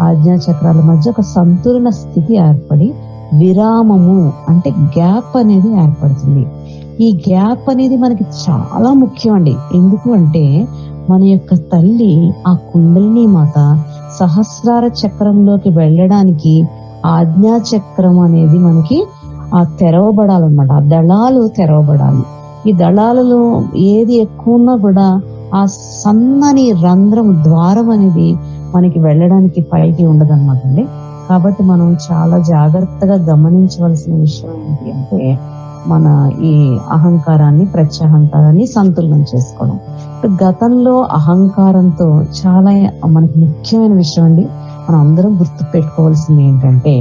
ఆజ్ఞా చక్రాల మధ్య ఒక సంతులన స్థితి ఏర్పడి విరామము అంటే గ్యాప్ అనేది ఏర్పడుతుంది. ఈ గ్యాప్ అనేది మనకి చాలా ముఖ్యం అండి. ఎందుకు అంటే మన యొక్క తల్లి ఆ కుండలిని మాత సహస్రార చక్రంలోకి వెళ్ళడానికి ఆజ్ఞా చక్రం అనేది మనకి తెరవబడాలన్నమాట. ఆ దళాలు తెరవబడాలి. ఈ దళాలలో ఏది ఎక్కువ ఉన్నా కూడా ఆ సన్నని రంధ్రం, ద్వారం అనేది మనకి వెళ్ళడానికి పైకి ఉండదన్నమాట అండి. కాబట్టి మనం చాలా జాగ్రత్తగా గమనించవలసిన విషయం ఏంటి అంటే మన ఈ అహంకారాన్ని, ప్రత్యహంకారాన్ని సంతులనం చేసుకోవడం. గతంలో అహంకారంతో చాలా మనకి ముఖ్యమైన విషయం అండి, మనం అందరం గుర్తు పెట్టుకోవాల్సింది ఏంటంటే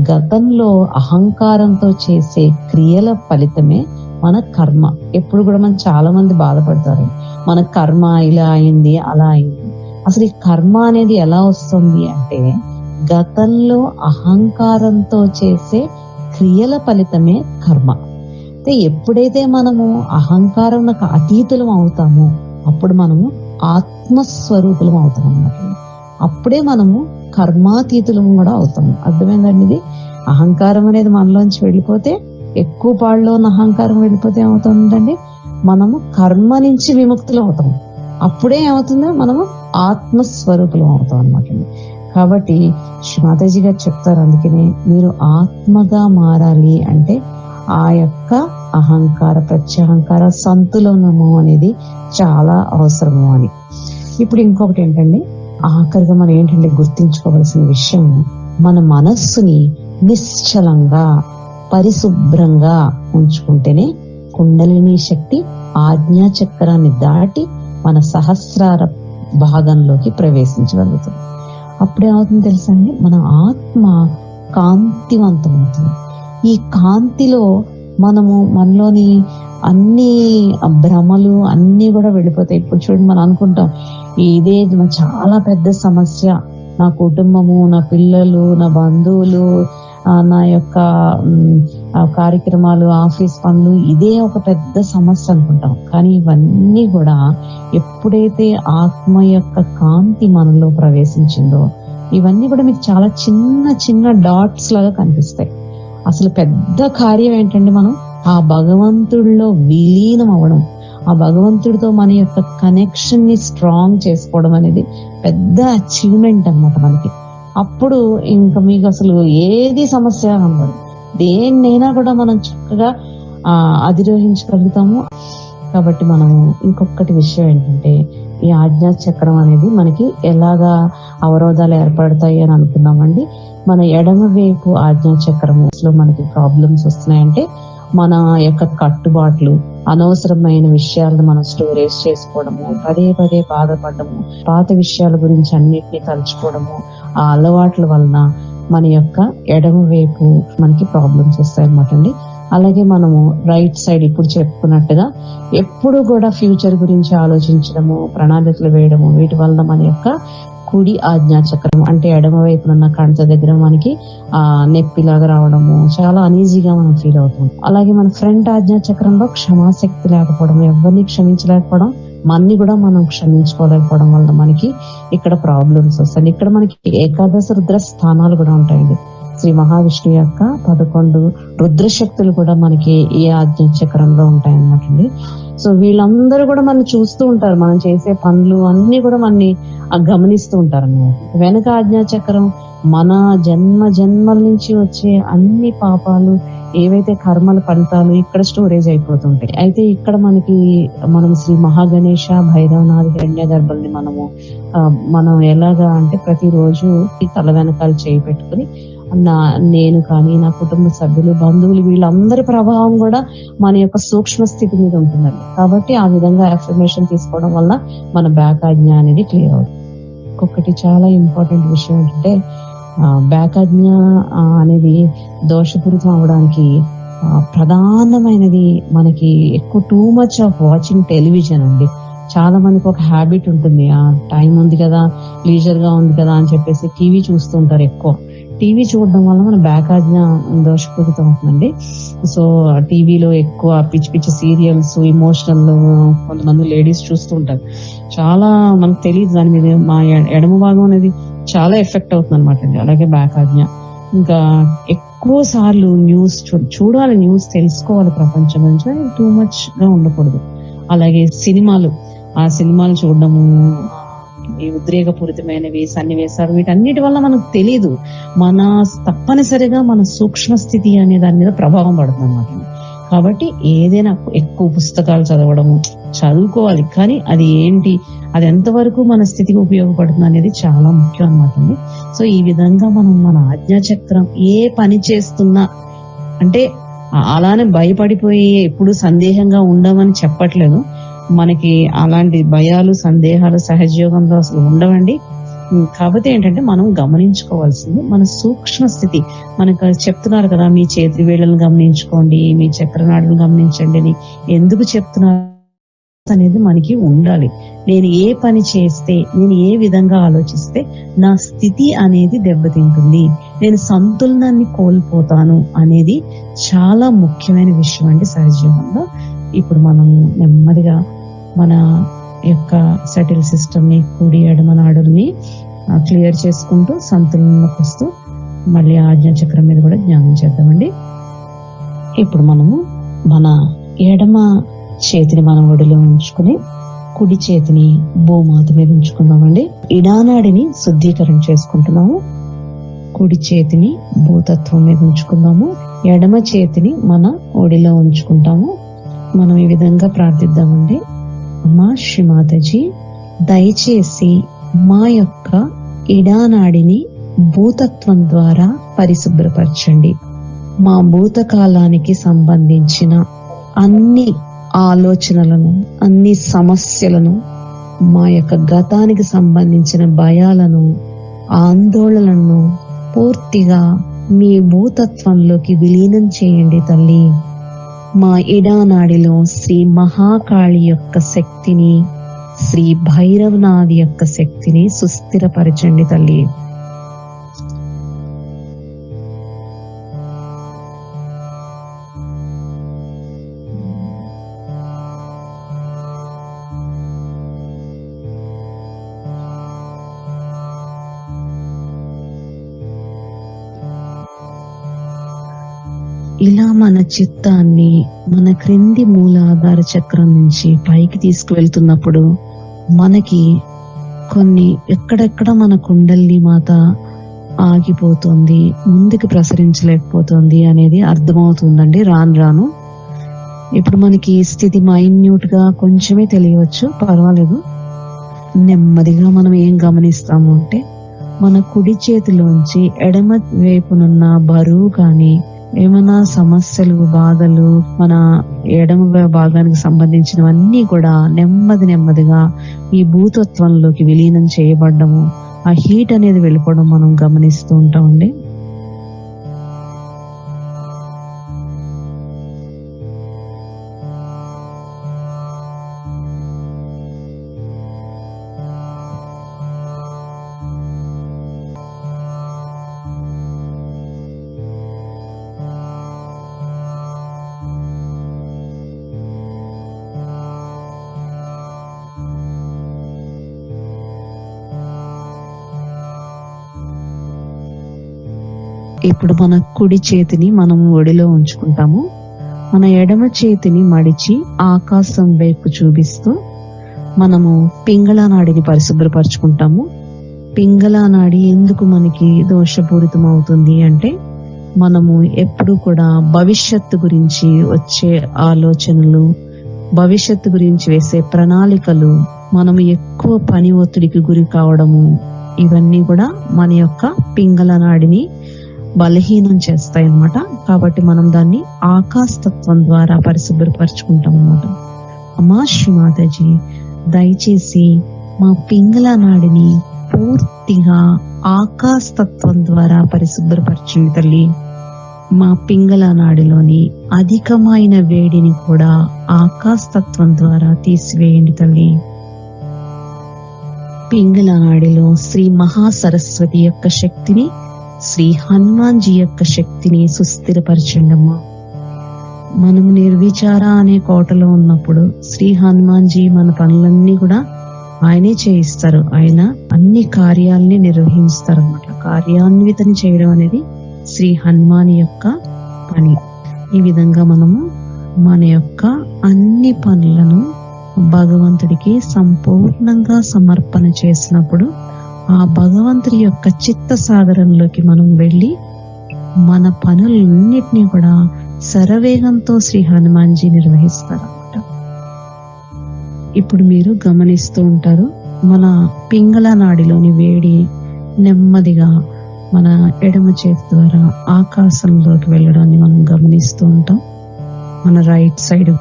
గతంలో అహంకారంతో చేసే క్రియల ఫలితమే మన కర్మ. ఎప్పుడు కూడా మనం చాలా మంది బాధపడతారు, మన కర్మ ఇలా అయింది అలా అయింది. అసలు ఈ కర్మ అనేది ఎలా వస్తుంది అంటే గతంలో అహంకారంతో చేసే క్రియల ఫలితమే కర్మ. అయితే ఎప్పుడైతే మనము అహంకారంకు అతీతులం అవుతామో అప్పుడు మనము ఆత్మస్వరూపులం అవుతాం అన్నమాట. అప్పుడే మనము కర్మాతీతులం కూడా అవుతాము. అర్థమైందండి ఇది? అహంకారం అనేది మనలోంచి వెళ్ళిపోతే, ఎక్కువ పాళ్ళలో ఉన్న అహంకారం వెళ్ళిపోతే ఏమవుతుందండి, మనము కర్మ నుంచి విముక్తులు అవుతాం. అప్పుడే ఏమవుతుందో మనము ఆత్మస్వరూపులం అవుతాం అన్నమాట. కాబట్టి మాతాజీ గారు చెప్తారు, అందుకనే మీరు ఆత్మగా మారాలి అంటే ఆ యొక్క అహంకార, ప్రత్యహంకార సంతులనము అనేది చాలా అవసరము అని. ఇప్పుడు ఇంకొకటి ఏంటండి, ఆఖరిగా మనం ఏంటంటే గుర్తించుకోవాల్సిన విషయం, మన మనస్సుని నిశ్చలంగా, పరిశుభ్రంగా ఉంచుకుంటేనే కుండలిని శక్తి ఆజ్ఞా చక్రాన్ని దాటి మన సహస్రార భాగంలోకి ప్రవేశించగలుగుతుంది. అప్పుడేమవుతుంది తెలుసా అండి, మన ఆత్మ కాంతివంతం అవుతుంది. ఈ కాంతిలో మనలోని అన్ని భ్రమలు అన్ని కూడా వెళ్ళిపోతాయి. ఇప్పుడు చూడండి, మనం అనుకుంటాం ఇదే చాలా పెద్ద సమస్య, నా కుటుంబము, నా పిల్లలు, నా బంధువులు, నా యొక్క కార్యక్రమాలు, ఆఫీస్ పనులు, ఇదే ఒక పెద్ద సమస్య అనుకుంటాం. కానీ ఇవన్నీ కూడా ఎప్పుడైతే ఆత్మ యొక్క కాంతి మనలో ప్రవేశించిందో ఇవన్నీ కూడా మీకు చాలా చిన్న చిన్న డాట్స్ లాగా కనిపిస్తాయి. అసలు పెద్ద కార్యం ఏంటంటే మనం ఆ భగవంతుడిలో విలీనం అవ్వడం, ఆ భగవంతుడితో మన యొక్క కనెక్షన్ ని స్ట్రాంగ్ చేసుకోవడం అనేది పెద్ద అచీవ్మెంట్ అన్నమాట మనకి. అప్పుడు ఇంకా మీకు అసలు ఏది సమస్య ఉండదు, దేన్నైనా కూడా మనం చక్కగా అధిరోహించగలుగుతాము. కాబట్టి మనము ఇంకొకటి విషయం ఏంటంటే, ఈ ఆజ్ఞా చక్రం అనేది మనకి ఎలాగా అవరోధాలు ఏర్పడతాయి అని అనుకున్నామండి. మన ఎడమ వైపు ఆజ్ఞా చక్రంలో మనకి ప్రాబ్లమ్స్ వస్తున్నాయంటే మన యొక్క కట్టుబాట్లు, అనవసరమైన విషయాలను మనం స్టోరేజ్ చేసుకోవడము, పదే పదే బాధపడము, పాత విషయాల గురించి అన్నిటినీ తలుచుకోవడము, ఆ అలవాట్ల వలన మన యొక్క ఎడమ వైపు మనకి ప్రాబ్లమ్స్ వస్తాయి అన్నమాట అండి. అలాగే మనము రైట్ సైడ్ ఇప్పుడు చెప్పుకున్నట్టుగా ఎప్పుడు కూడా ఫ్యూచర్ గురించి ఆలోచించడము, ప్రణాళికలు వేయడము, వీటి వలన మన యొక్క కుడి ఆజ్ఞా చక్రం అంటే ఎడమ వైపునున్న కంట దగ్గర మనకి నొప్పిలాగా రావడము, చాలా అనీజీగా మనం ఫీల్ అవుతాం. అలాగే మన ఫ్రంట్ ఆజ్ఞా చక్రంలో క్షమాశక్తి లేకపోవడం, ఎవరిని క్షమించలేకపోవడం, మన్ని కూడా మనం క్షమించుకోలేకపోవడం వల్ల మనకి ఇక్కడ ప్రాబ్లమ్స్ వస్తాయి. ఇక్కడ మనకి ఏకాదశ రుద్ర స్థానాలు కూడా ఉంటాయండి. శ్రీ మహావిష్ణు యొక్క 11 రుద్రశక్తులు కూడా మనకి ఈ ఆజ్ఞా చక్రంలో ఉంటాయన్నమాట అండి. సో వీళ్ళందరూ కూడా మనం చూస్తూ ఉంటారు, మనం చేసే పనులు అన్ని కూడా మనని గమనిస్తూ ఉంటారు అన్నమాట. వెనక ఆజ్ఞా చక్రం మన జన్మల నుంచి వచ్చే అన్ని పాపాలు, ఏవైతే కర్మల ఫలితాలు ఇక్కడ స్టోరేజ్ అయిపోతుంటాయి. అయితే ఇక్కడ మనం శ్రీ మహాగణేశ, భైరవనాథ, హిరణ్య గర్భల్ని మనం ఎలాగా అంటే ప్రతిరోజు ఈ తల వెనకాల చేయి పెట్టుకుని నేను కానీ, నా కుటుంబ సభ్యులు, బంధువులు, వీళ్ళందరి ప్రభావం కూడా మన యొక్క సూక్ష్మ స్థితి మీద ఉంటుందండి. కాబట్టి ఆ విధంగా అఫర్మేషన్ తీసుకోవడం వల్ల మన బ్యాక్ ఆజ్ఞ అనేది క్లియర్ అవుతుంది. ఇంకొకటి చాలా ఇంపార్టెంట్ విషయం ఏంటంటే, బ్యాక్ ఆజ్ఞ అనేది దోషపూరితం అవడానికి ప్రధానమైనది మనకి ఎక్కువ too much of watching television అండి. చాలా మందికి ఒక హ్యాబిట్ ఉంటుంది, టైం ఉంది కదా, లీజర్ గా ఉంది కదా అని చెప్పేసి టీవీ చూస్తూ ఉంటారు. ఎక్కువ టీవీ చూడడం వల్ల మన బ్యాక్ ఆజ్ఞ దోషపూరితం అవుతుందండి. సో టీవీలో ఎక్కువ పిచ్చి పిచ్చి సీరియల్స్, ఇమోషనల్ కొంతమంది లేడీస్ చూస్తూ ఉంటారు. చాలా మనకు తెలియదు దాని మీద మా ఎడమ భాగం అనేది చాలా ఎఫెక్ట్ అవుతుంది అనమాట అండి. అలాగే బ్యాక్ ఆజ్ఞ ఇంకా ఎక్కువ సార్లు న్యూస్ చూడాలి, న్యూస్ తెలుసుకోవాలి ప్రపంచం గురించి, టూ మచ్ గా ఉండకూడదు. అలాగే ఆ సినిమాలు చూడడము, ఈ ఉద్రేకపూరితమైనవి సన్నివేశాలు, వీటన్నిటి వల్ల మనకు తెలియదు, తప్పనిసరిగా మన సూక్ష్మ స్థితి అనే దాని మీద ప్రభావం పడుతుంది అన్నమాట. కాబట్టి ఏదైనా ఎక్కువ పుస్తకాలు చదవడము, చదువుకోవాలి, కానీ అది ఏంటి అది ఎంతవరకు మన స్థితికి ఉపయోగపడుతుంది అనేది చాలా ముఖ్యం అన్నమాట అండి. సో ఈ విధంగా మనం మన ఆజ్ఞాచక్రం ఏ పని చేస్తున్నా, అంటే అలానే భయపడిపోయి ఎప్పుడు సందేహంగా ఉండమని చెప్పట్లేదు. మనకి అలాంటి భయాలు సందేహాలు సహజయోగంలో అసలు ఉండవండి. కాకపోతే ఏంటంటే మనం గమనించుకోవాల్సింది మన సూక్ష్మ స్థితి. మనకు చెప్తున్నారు కదా, మీ చేతి వేళ్ళను గమనించుకోండి, మీ చక్రనాడులను గమనించండి అని. ఎందుకు చెప్తున్నారు అనేది మనకి ఉండాలి. నేను ఏ పని చేస్తే, నేను ఏ విధంగా ఆలోచిస్తే నా స్థితి అనేది దెబ్బతింటుంది, నేను సంతులనాన్ని కోల్పోతాను అనేది చాలా ముఖ్యమైన విషయం అండి సహజీవనంలో. ఇప్పుడు మనం నెమ్మదిగా మన యొక్క సెటిల్ సిస్టమ్ ని, కుడి ఎడమ నాడుల్ని క్లియర్ చేసుకుంటూ సంతులనకు వస్తూ మళ్ళీ ఆజ్ఞాచక్రం మీద కూడా జ్ఞానం చేద్దామండి. ఇప్పుడు మనము మన ఎడమ చేతిని మనం ఒడిలో ఉంచుకుని కుడి చేతిని భూమాత మీద ఉంచుకుందామండి. ఇడానాడిని శుద్ధీకరణ చేసుకుంటున్నాము. కుడి చేతిని భూతత్వం మీద ఉంచుకుందాము. ఎడమ చేతిని మన ఒడిలో ఉంచుకుంటాము. మనం ఈ విధంగా ప్రార్థిద్దామండి. అమ్మా శ్రీమాతజీ, దయచేసి మా యొక్క ఇడానాడిని భూతత్వం ద్వారా పరిశుభ్రపరచండి. మా భూతకాలానికి సంబంధించిన అన్ని ఆలోచనలను, అన్ని సమస్యలను, మా యొక్క గతానికి సంబంధించిన భయాలను, ఆందోళనలను పూర్తిగా మీ భూతత్వంలోకి విలీనం చేయండి తల్లి. మా ఇడానాడిలో శ్రీ మహాకాళి యొక్క శక్తిని, శ్రీ భైరవనాథి యొక్క శక్తిని సుస్థిరపరచండి తల్లి. ఇలా మన చిత్తాన్ని మన క్రింది మూలాధార చక్రం నుంచి పైకి తీసుకువెళ్తున్నప్పుడు మనకి కొన్ని ఎక్కడెక్కడ మన కుండలిని మాత ఆగిపోతుంది, ముందుకు ప్రసరించలేకపోతుంది అనేది అర్థమవుతుందండి రాను రాను. ఇప్పుడు మనకి స్థితి మైన్యూట్ గా కొంచెమే తెలియవచ్చు, పర్వాలేదు. నెమ్మదిగా మనం ఏం గమనిస్తాము అంటే, మన కుడి చేతిలోంచి ఎడమ వైపునున్న బరువు కానీ ఏమైనా సమస్యలు, బాధలు, మన ఎడమ భాగానికి సంబంధించినవన్నీ కూడా నెమ్మదిగా ఈ భూతత్వంలోకి విలీనం చేయబడ్డము, ఆ హీట్ అనేది వెళ్ళిపోవడం మనం గమనిస్తూ ఉంటామండి. ఇప్పుడు మన కుడి చేతిని మనం ఒడిలో ఉంచుకుంటాము. మన ఎడమ చేతిని మడిచి ఆకాశం వైపు చూపిస్తూ మనము పింగళా నాడిని పరిశుభ్రపరచుకుంటాము. పింగళా నాడి ఎందుకు మనకి దోషపూరితం అవుతుంది అంటే, మనము ఎప్పుడు కూడా భవిష్యత్తు గురించి వచ్చే ఆలోచనలు, భవిష్యత్తు గురించి వేసే ప్రణాళికలు, మనము ఎక్కువ పని ఒత్తిడికి గురి కావడము, ఇవన్నీ కూడా మన యొక్క పింగళ నాడిని బలహీనం చేస్తాయి అన్నమాట. కాబట్టి మనం దాన్ని ఆకాశతత్వం ద్వారా పరిశుభ్రపరచుకుంటాం అన్నమాట. అమ్మా శ్రీమాతాజీ, దయచేసి మా పింగళ నాడిని పూర్తిగా ఆకాశతత్వం ద్వారా పరిశుభ్రపరచండి తల్లి. మా పింగళ నాడిలోని అధికమైన వేడిని కూడా ఆకాశతత్వం ద్వారా తీసివేయండి తల్లి. పింగళ నాడిలో శ్రీ మహాసరస్వతి యొక్క శక్తిని, శ్రీ హనుమాన్ జీ యొక్క శక్తిని సుస్థిరపరచండి అమ్మా. మనం నిర్విచార అనే కోటలో ఉన్నప్పుడు శ్రీ హనుమాన్ జీ మన పనులన్నీ కూడా ఆయనే చేయిస్తారు. ఆయన అన్ని కార్యాలని నిర్వహిస్తారు అన్నమాట. కార్యాన్వితం చేయడం అనేది శ్రీ హనుమాన్ యొక్క పని. ఈ విధంగా మనము మన యొక్క అన్ని పనులను భగవంతుడికి సంపూర్ణంగా సమర్పణ చేసినప్పుడు ఆ భగవంతుడి యొక్క చిత్త సాగరంలోకి మనం వెళ్ళి మన పనులన్నిటినీ కూడా శరవేగంతో శ్రీ హనుమాన్ జీ నిర్వహిస్తారన్నమాట. ఇప్పుడు మీరు గమనిస్తూ ఉంటారు, మన పింగళ నాడిలోని వేడి నెమ్మదిగా మన ఎడమ చేతి ద్వారా ఆకాశంలోకి వెళ్ళడాన్ని మనం గమనిస్తూ ఉంటాం. మన రైట్ సైడ్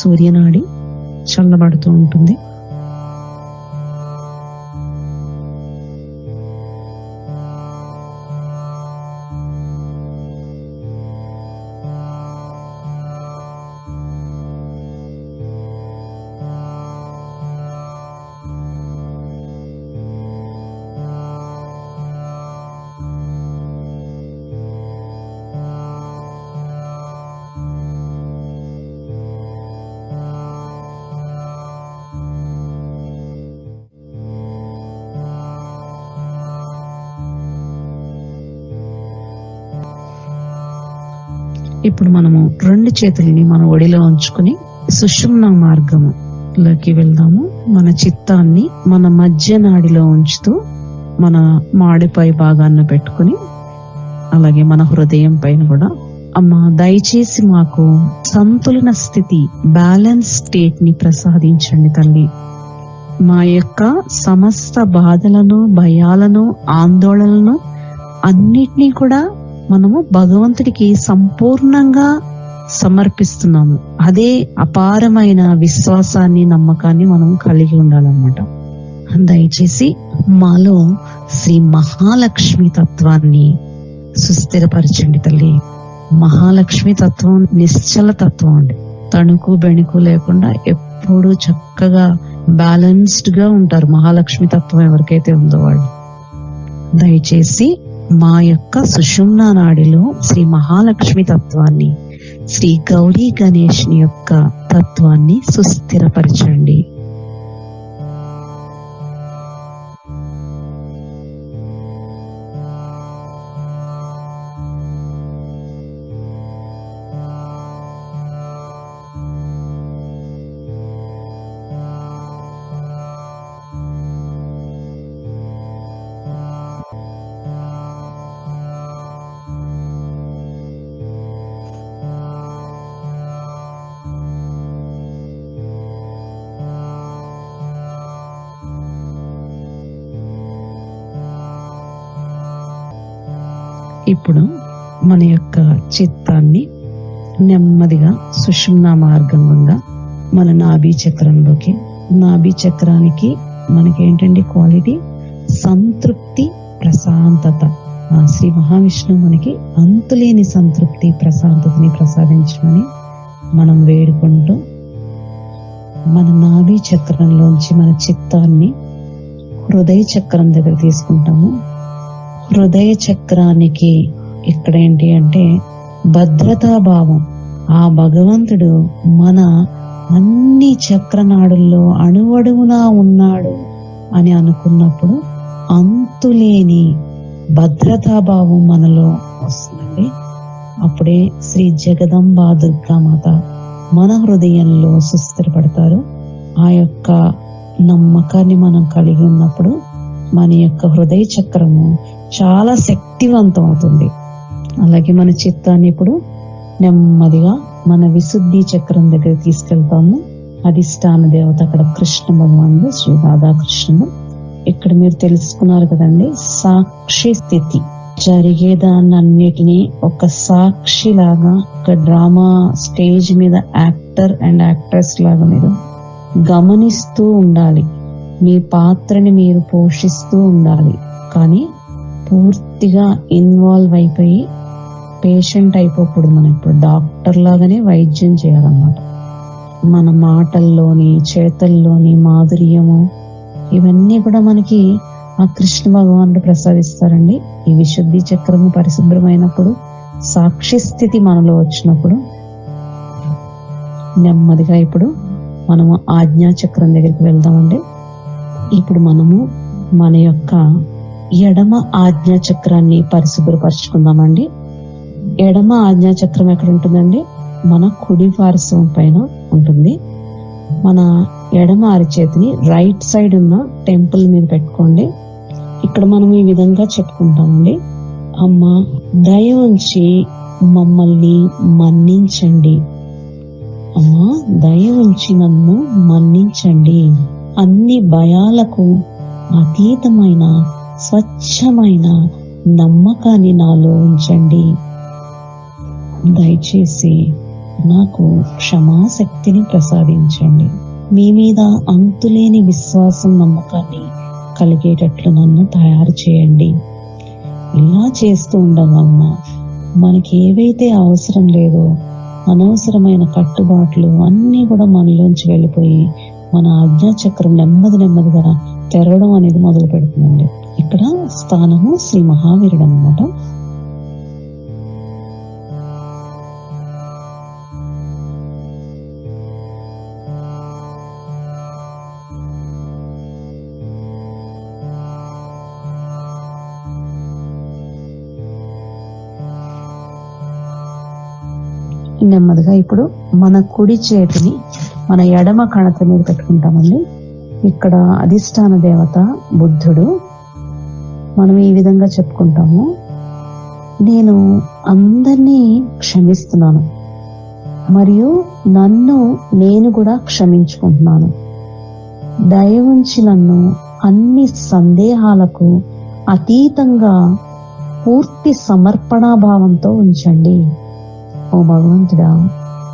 సూర్యనాడి చల్లబడుతూ ఉంటుంది. ఇప్పుడు మనము 2 చేతుల్ని మన ఒడిలో ఉంచుకుని సుషుమ్న మార్గములోకి వెళ్దాము. మన చిత్తాన్ని మన మధ్య నాడిలో ఉంచుతూ మన మాడిపై భాగాన్ని పెట్టుకుని, అలాగే మన హృదయం పైన కూడా, అమ్మా దయచేసి మాకు సంతులన స్థితి, బ్యాలెన్స్ స్టేట్ ని ప్రసాదించండి తల్లి. మా యొక్క సమస్త బాధలను, భయాలను, ఆందోళనలను అన్నిటినీ కూడా మనము భగవంతుడికి సంపూర్ణంగా సమర్పిస్తున్నాము. అదే అపారమైన విశ్వాసాన్ని, నమ్మకాన్ని మనం కలిగి ఉండాలన్నమాట. దయచేసి మాలో శ్రీ మహాలక్ష్మి తత్వాన్ని సుస్థిరపరచండి తల్లి. మహాలక్ష్మి తత్వం నిశ్చల తత్వం అండి. తణుకు బెణుకు లేకుండా ఎప్పుడూ చక్కగా బ్యాలెన్స్డ్ గా ఉంటారు. మహాలక్ష్మి తత్వం ఎవరికైతే ఉందో వాళ్ళు. దయచేసి మా యొక్క సుషుమ్నా నాడిలో శ్రీ మహాలక్ష్మి తత్వాన్ని, శ్రీ గౌరీ గణేష్ యొక్క తత్వాన్ని సుస్థిరపరచండి. ఇప్పుడు మన యొక్క చిత్తాన్ని నెమ్మదిగా సుషుమ్నా మార్గం గుండా మన నాభి చక్రంలోకి, నాభి చక్రానికి మనకేంటండి క్వాలిటీ? సంతృప్తి, ప్రశాంతత. శ్రీ మహావిష్ణువు మనకి అంతులేని సంతృప్తి, ప్రశాంతతని ప్రసాదించమని మనం వేడుకుంటూ మన నాభి చక్రంలోంచి మన చిత్తాన్ని హృదయ చక్రం దగ్గర తీసుకుంటాము. హృదయ చక్రానికి ఇక్కడ ఏంటి అంటే భద్రతా భావం. ఆ భగవంతుడు మన అన్ని చక్రనాడుల్లో అణువణువునా ఉన్నాడు అని అనుకున్నప్పుడు అంతులేని భద్రతాభావం మనలో వస్తుంది. అప్పుడే శ్రీ జగదంబా దుర్గామాత మన హృదయంలో సుస్థిరపడతారు. ఆ యొక్క నమ్మకాన్ని మనం కలిగి ఉన్నప్పుడు మన యొక్క హృదయ చక్రము చాలా శక్తివంతం అవుతుంది. అలాగే మన చిత్తాన్ని ఇప్పుడు నెమ్మదిగా మన విశుద్ధి చక్రం దగ్గర తీసుకెళ్తాము. అధిష్టాన దేవత అక్కడ కృష్ణ భగవానుడు, శ్రీ రాధాకృష్ణుడు. ఇక్కడ మీరు తెలుసుకున్నారు కదండి, సాక్షి స్థితి. జరిగేదాన్నన్నిటినీ ఒక సాక్షి లాగా, ఒక డ్రామా స్టేజ్ మీద యాక్టర్ అండ్ యాక్ట్రెస్ లాగా మీరు గమనిస్తూ ఉండాలి. మీ పాత్రని మీరు పోషిస్తూ ఉండాలి. కానీ పూర్తిగా ఇన్వాల్వ్ అయిపోయి పేషెంట్ అయిపోకూడదు. మనం ఇప్పుడు డాక్టర్ లాగానే వైద్యం చేయాలన్నమాట. మన మాటల్లోని, చేతల్లోని మాధుర్యము ఇవన్నీ కూడా మనకి ఆ కృష్ణ భగవానుడు ప్రసాదిస్తారండి. ఈ విశుద్ధి చక్రము పరిశుభ్రమైనప్పుడు, సాక్షి స్థితి మనలో వచ్చినప్పుడు నెమ్మదిగా ఇప్పుడు మనము ఆజ్ఞా చక్రం దగ్గరికి వెళ్దామండి. ఇప్పుడు మనము మన యొక్క ఎడమ ఆజ్ఞా చక్రాన్ని పరిశుభ్రపరచుకుందామండి. ఎడమ ఆజ్ఞా చక్రం ఎక్కడ ఉంటుందండి? మన కుడి పార్శ్వం పైన ఉంటుంది. మన ఎడమ అరిచేతిని రైట్ సైడ్ ఉన్న టెంపుల్ మీద పెట్టుకోండి. ఇక్కడ మనం ఈ విధంగా చెప్పుకుంటామండి, అమ్మ దయ ఉంచి మమ్మల్ని మన్నించండి, అమ్మ దయ ఉంచి నన్ను మన్నించండి. అన్ని భయాలకు అతీతమైన స్వచ్ఛమైన నమ్మకాన్ని నాలో ఉంచండి. దయచేసి నాకు క్షమాశక్తిని ప్రసాదించండి. మీ మీద అంతులేని విశ్వాసం నమ్మకాన్ని కలిగేటట్లు నన్ను తయారు చేయండి. ఇలా చేస్తూ ఉండడం వలన మనకి ఏవైతే అవసరం లేదో అనవసరమైన కట్టుబాట్లు అన్నీ కూడా మనలోంచి వెళ్ళిపోయి మన ఆజ్ఞాచక్రం నెమ్మదిగా తెరవడం అనేది మొదలు పెడుతుందండి. ఇక్కడ స్థానము శ్రీ మహావీరుడు అన్నమాట. నెమ్మదిగా ఇప్పుడు మన కుడి చేతిని మన ఎడమ కణత మీద పెట్టుకుంటామండి. ఇక్కడ అధిష్టాన దేవత బుద్ధుడు. మనం ఈ విధంగా చెప్పుకుంటాము, నేను అందరినీ క్షమిస్తున్నాను మరియు నన్ను నేను కూడా క్షమించుకుంటున్నాను. దయ ఉంచి నన్ను అన్ని సందేహాలకు అతీతంగా పూర్తి సమర్పణాభావంతో ఉంచండి. ఓ భగవంతుడా,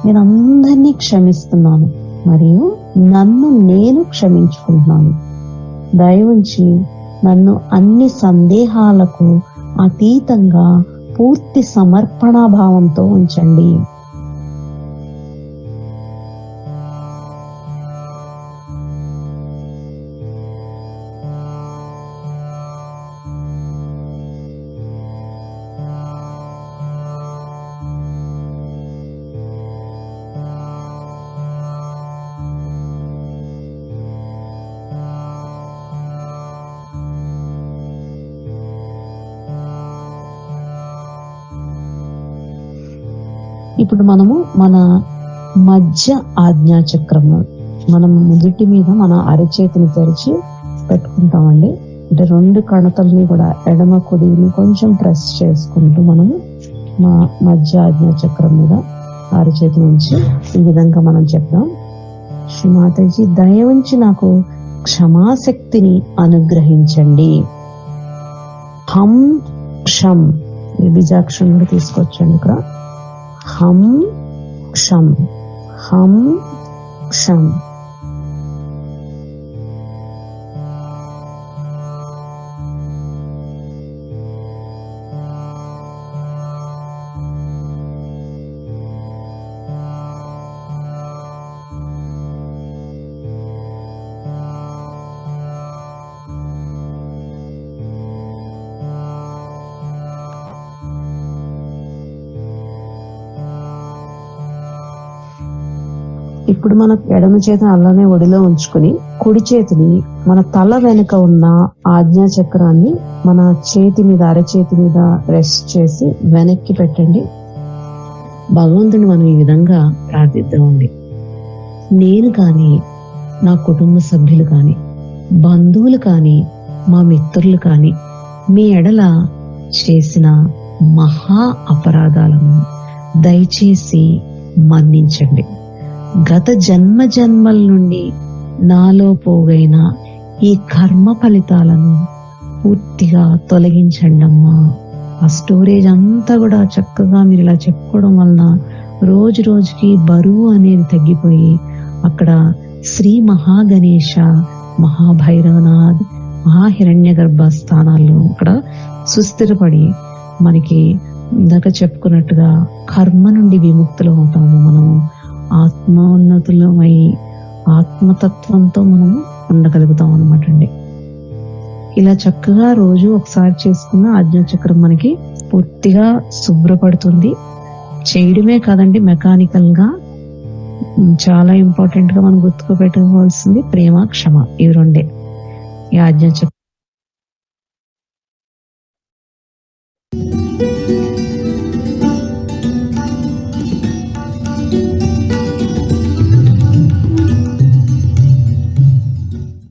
నేను అందరినీ క్షమిస్తున్నాను మరియు నన్ను నేను క్షమించుకుంటున్నాను. దయ ఉంచి నన్ను అన్ని సందేహాలకు అతీతంగా పూర్తి సమర్పణాభావంతో ఉంచండి. ఇప్పుడు మనము మన మధ్య ఆజ్ఞాచక్రము మనం నుదుటి మీద మన అరచేతిని తెరిచి పెట్టుకుంటామండి. అంటే రెండు కణతల్ని కూడా ఎడమ కుడిని కొంచెం ప్రెస్ చేసుకుంటూ మనము మా మధ్య ఆజ్ఞాచక్రం మీద అరచేతి నుంచి ఈ విధంగా మనం చెప్దాం. శ్రీ మాతాజీ, దయ ఉంచి నాకు క్షమాశక్తిని అనుగ్రహించండి. హం క్షం ఈ బీజాక్షరం కూడా తీసుకొచ్చండి. ఇక్కడ హం క్షం, హం క్షం. ఇప్పుడు మన ఎడమ చేతిని అలానే ఒడిలో ఉంచుకుని కుడి చేతిని మన తల వెనుక ఉన్న ఆజ్ఞా చక్రాన్ని మన చేతి మీద అరచేతి మీద రెస్ట్ చేసి వెనక్కి పెట్టండి. భగవంతుని మనం ఈ విధంగా ప్రార్థిద్దామండి. నేను కానీ, నా కుటుంబ సభ్యులు కానీ, బంధువులు కానీ, మా మిత్రులు కానీ మీ ఎడల చేసిన మహా అపరాధాలను దయచేసి మన్నించండి. గత జన్మల నుండి నాలో పోగైన ఈ కర్మ ఫలితాలను పూర్తిగా తొలగించండి అమ్మా. ఆ స్టోరేజ్ అంతా కూడా చక్కగా మీరు ఇలా చెప్పుకోవడం వలన రోజు రోజుకి బరువు అనేది తగ్గిపోయి అక్కడ శ్రీ మహాగణేశ, మహాభైరవనాథ్, మహాహిరణ్య గర్భ స్థానాల్లో అక్కడ సుస్థిరపడి మనకి ఇందాక చెప్పుకున్నట్టుగా కర్మ నుండి విముక్తులు అవుతాము. మనము ఆత్మోన్నతులమై ఆత్మతత్వంతో మనము ఉండగలుగుతాం అన్నమాట అండి. ఇలా చక్కగా రోజు ఒకసారి చేసుకున్న ఆజ్ఞాచక్రం మనకి పూర్తిగా శుభ్రపడుతుంది. చేయడమే కాదండి, మెకానికల్ గా చాలా ఇంపార్టెంట్ గా మనం గుర్తుపెట్టుకోవాల్సింది ప్రేమ, క్షమ. ఇవి రెండే ఈ ఆజ్ఞాచక్రం.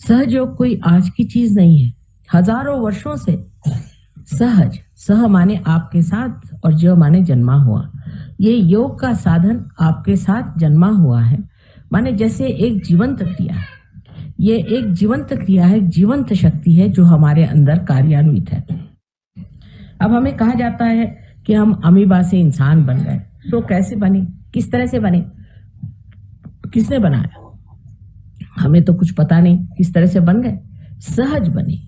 सहयोग कोई आज की चीज नहीं है, हजारों वर्षों से सहज, सह माने आपके साथ और जो माने जन्मा हुआ, ये योग का साधन आपके साथ जन्मा हुआ है, माने जैसे एक जीवंत क्रिया है। ये एक जीवंत क्रिया है, जीवंत शक्ति है जो हमारे अंदर कार्यान्वित है। अब हमें कहा जाता है कि हम अमीबा से इंसान बन गए, तो कैसे बने, किस तरह से बने, किसने बनाया? हमें तो कुछ पता नहीं किस तरह से बन गए, सहज बने।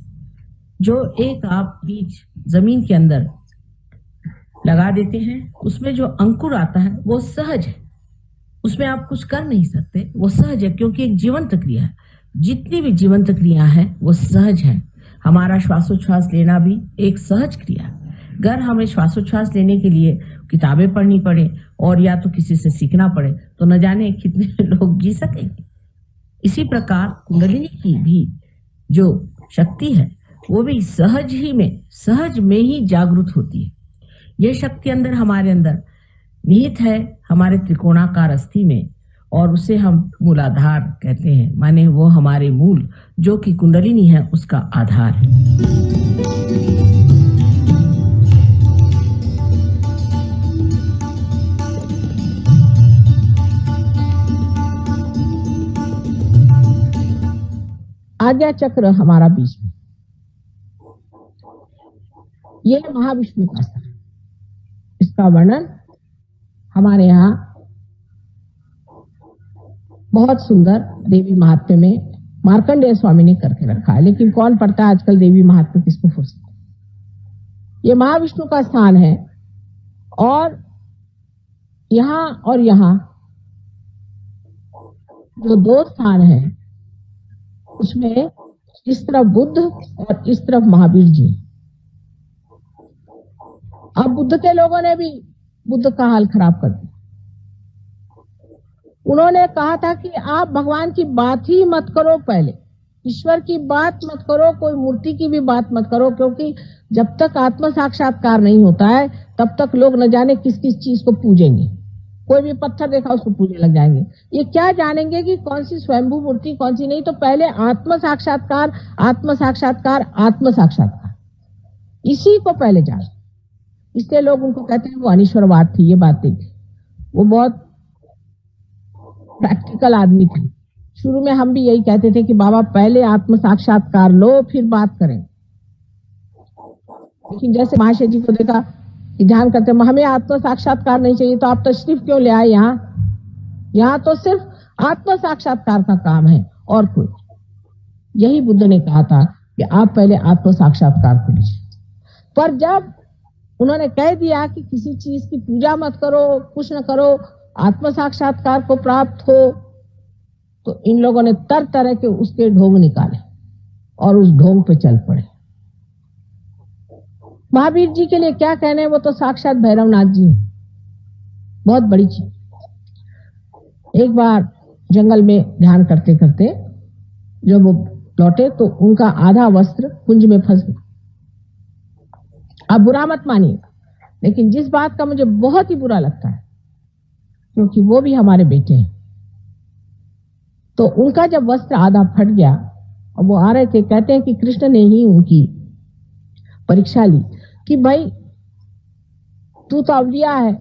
जो एक आप बीज जमीन के अंदर लगा देते हैं, उसमें जो अंकुर आता है वो सहज है, उसमें आप कुछ कर नहीं सकते, वो सहज है, क्योंकि एक जीवंत क्रिया है। जितनी भी जीवंत क्रिया है वो सहज है। हमारा श्वासोच्छ्वास लेना भी एक सहज क्रिया है। अगर हमें श्वासोच्छ्वास लेने के लिए किताबें पढ़नी पड़े और या तो किसी से सीखना पड़े तो न जाने कितने लोग जी सकेंगे। इसी प्रकार कुंडलिनी की भी जो शक्ति है वो भी सहज में ही जागृत होती है। ये शक्ति अंदर हमारे अंदर निहित है, हमारे त्रिकोणाकार अस्थि में, और उसे हम मूलाधार कहते हैं, माने वो हमारे मूल जो कि कुंडलिनी है उसका आधार है। आज्ञा चक्र हमारा बीच में, ये महाविष्णु का स्थान, इसका वर्णन हमारे यहाँ बहुत सुंदर देवी महात्म्य में मार्कंडेय स्वामी ने करके रखा है, लेकिन कौन पढ़ता है आजकल देवी महात्म्य, किसको फुर्सत? ये महाविष्णु का स्थान है और यहाँ जो दो स्थान है उसमें इस तरफ बुद्ध और इस तरफ महावीर जी। अब बुद्ध के लोगों ने भी बुद्ध का हाल खराब कर दिया। उन्होंने कहा था कि आप भगवान की बात ही मत करो, पहले ईश्वर की बात मत करो, कोई मूर्ति की भी बात मत करो, क्योंकि जब तक आत्म साक्षात्कार नहीं होता है तब तक लोग न जाने किस किस चीज को पूजेंगे। कोई भी पत्थर देखा उसको पूजने लग जाएंगे। ये क्या जानेंगे कि कौन सी स्वयंभू मूर्ति कौन सी नहीं? तो पहले आत्म साक्षात्कार, आत्म साक्षात्कार, आत्म साक्षात्कार, इसी को पहले जान। इसलिए लोग उनको कहते हैं वो अनिश्वरवाद थी। ये बात नहीं थी, वो बहुत प्रैक्टिकल आदमी थे। शुरू में हम भी यही कहते थे कि बाबा पहले आत्म साक्षात्कार लो फिर बात करें, लेकिन जैसे महाशय जी को देखा कि ध्यान करते हमें आत्म साक्षात्कार नहीं चाहिए तो आप तशरीफ क्यों ले आए यहाँ तो सिर्फ आत्म साक्षात्कार का काम है और कुछ। यही बुद्ध ने कहा था कि आप पहले आत्म साक्षात्कार को लीजिए। पर जब उन्होंने कह दिया कि किसी चीज की पूजा मत करो, कुछ न करो, आत्म साक्षात्कार को प्राप्त हो, तो इन लोगों ने तरह तरह के उसके ढोंग निकाले और उस ढोंग पे चल पड़े। महावीर जी के लिए क्या कहने, वो तो साक्षात भैरवनाथ जी, बहुत बड़ी चीज। एक बार जंगल में ध्यान करते करते जब वो लौटे तो उनका आधा वस्त्र कुंज में फंस गया। आप बुरा मत मानिए, लेकिन जिस बात का मुझे बहुत ही बुरा लगता है, क्योंकि वो भी हमारे बेटे हैं, तो उनका जब वस्त्र आधा फट गया और वो आ रहे थे, कहते हैं कि कृष्ण ने ही उनकी परीक्षा ली कि भाई तू तो अवलिया है,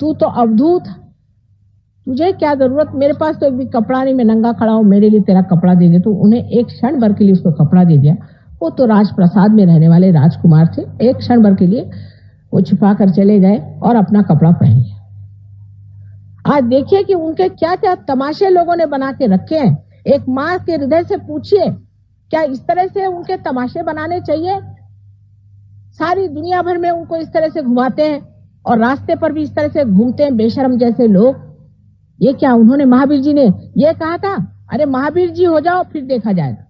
तू तो अवधूत, तुझे क्या जरूरत, मेरे पास तो एक भी कपड़ा नहीं, मैं नंगा खड़ा हूं, मेरे लिए तेरा कपड़ा दे दे। तो उन्हें एक क्षण भर के लिए उसको कपड़ा दे दिया। वो तो राजप्रसाद में रहने वाले राजकुमार थे, एक क्षण भर के लिए वो छुपा कर चले गए और अपना कपड़ा पहन लिया। आज देखिए कि उनके क्या क्या तमाशे लोगों ने बना के रखे हैं। एक माँ के हृदय से पूछिए, क्या इस तरह से उनके तमाशे बनाने चाहिए? सारी दुनिया भर में उनको इस तरह से घुमाते हैं और रास्ते पर भी इस तरह से घूमते हैं बेशर्म जैसे लोग। ये क्या, उन्होंने महावीर जी ने ये कहा था, अरे महावीर जी हो जाओ फिर देखा जाएगा।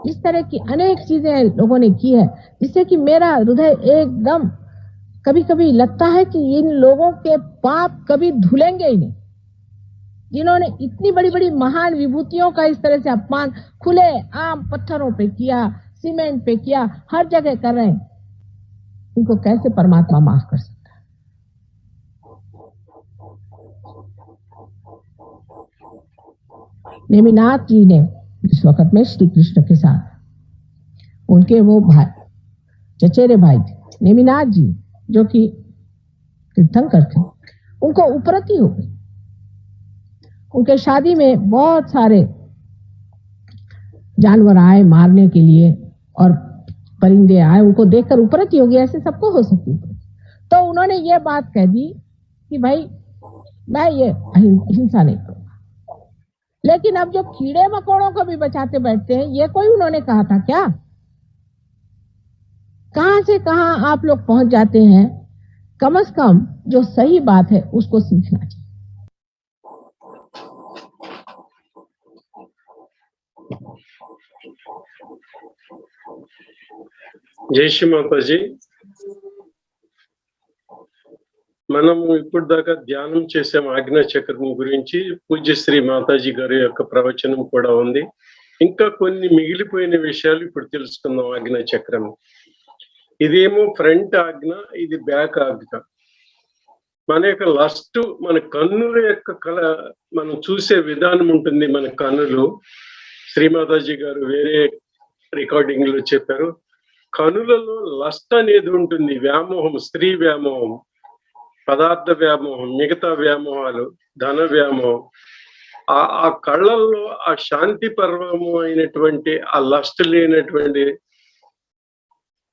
इस तरह की अनेक चीजें लोगों ने की है, जिससे कि मेरा हृदय एकदम कभी कभी लगता है कि इन लोगों के पाप कभी धुलेंगे ही नहीं, जिन्होंने इतनी बड़ी बड़ी महान विभूतियों का इस तरह से अपमान खुले आम पत्थरों पे किया, सीमेंट पे किया, हर जगह कर रहे हैं। इनको कैसे परमात्मा माफ कर सकता है? नेमिनाथ जी ने इस वक्त में श्री कृष्ण के साथ उनके वो भाई, चचेरे भाई थे नेमिनाथ जी, जो कि तीर्थंकर थे, उनको उपरति हो गई। उनके शादी में बहुत सारे जानवर आए मारने के लिए और परिंदे आए, उनको देखकर उपरती होगी, ऐसे सबको हो सकती है। तो उन्होंने ये बात कह दी कि भाई मैं ये हिंसा नहीं करूंगा। लेकिन अब जो कीड़े मकोड़ों को भी बचाते बैठते हैं, ये कोई उन्होंने कहा था क्या? कहां से कहां आप लोग पहुंच जाते हैं। कम से कम जो सही बात है उसको सीखना चाहिए। జై శ్రీ మాతాజీ. మనము ఇప్పుడు దాకా ధ్యానం చేసాం ఆజ్ఞా చక్రం గురించి. పూజ్య శ్రీ మాతాజీ గారి యొక్క ప్రవచనం కూడా ఉంది. ఇంకా కొన్ని మిగిలిపోయిన విషయాలు ఇప్పుడు తెలుసుకుందాం. ఆజ్ఞా చక్రం ఇదేమో ఫ్రంట్ ఆజ్ఞ, ఇది బ్యాక్ ఆజ్ఞ. మన యొక్క లస్ట్, మన కన్నుల యొక్క మనం చూసే విధానం ఉంటుంది. మన కన్నులు, శ్రీమాతాజీ గారు వేరే రికార్డింగ్ లో చెప్పారు, కనులలో లస్ట్ అనేది ఉంటుంది. వ్యామోహం, స్త్రీ వ్యామోహం, పదార్థ వ్యామోహం, మిగతా వ్యామోహాలు, ధన వ్యామోహం. ఆ కళ్ళల్లో ఆ శాంతి పర్వము అయినటువంటి ఆ లస్ట్ లేనటువంటి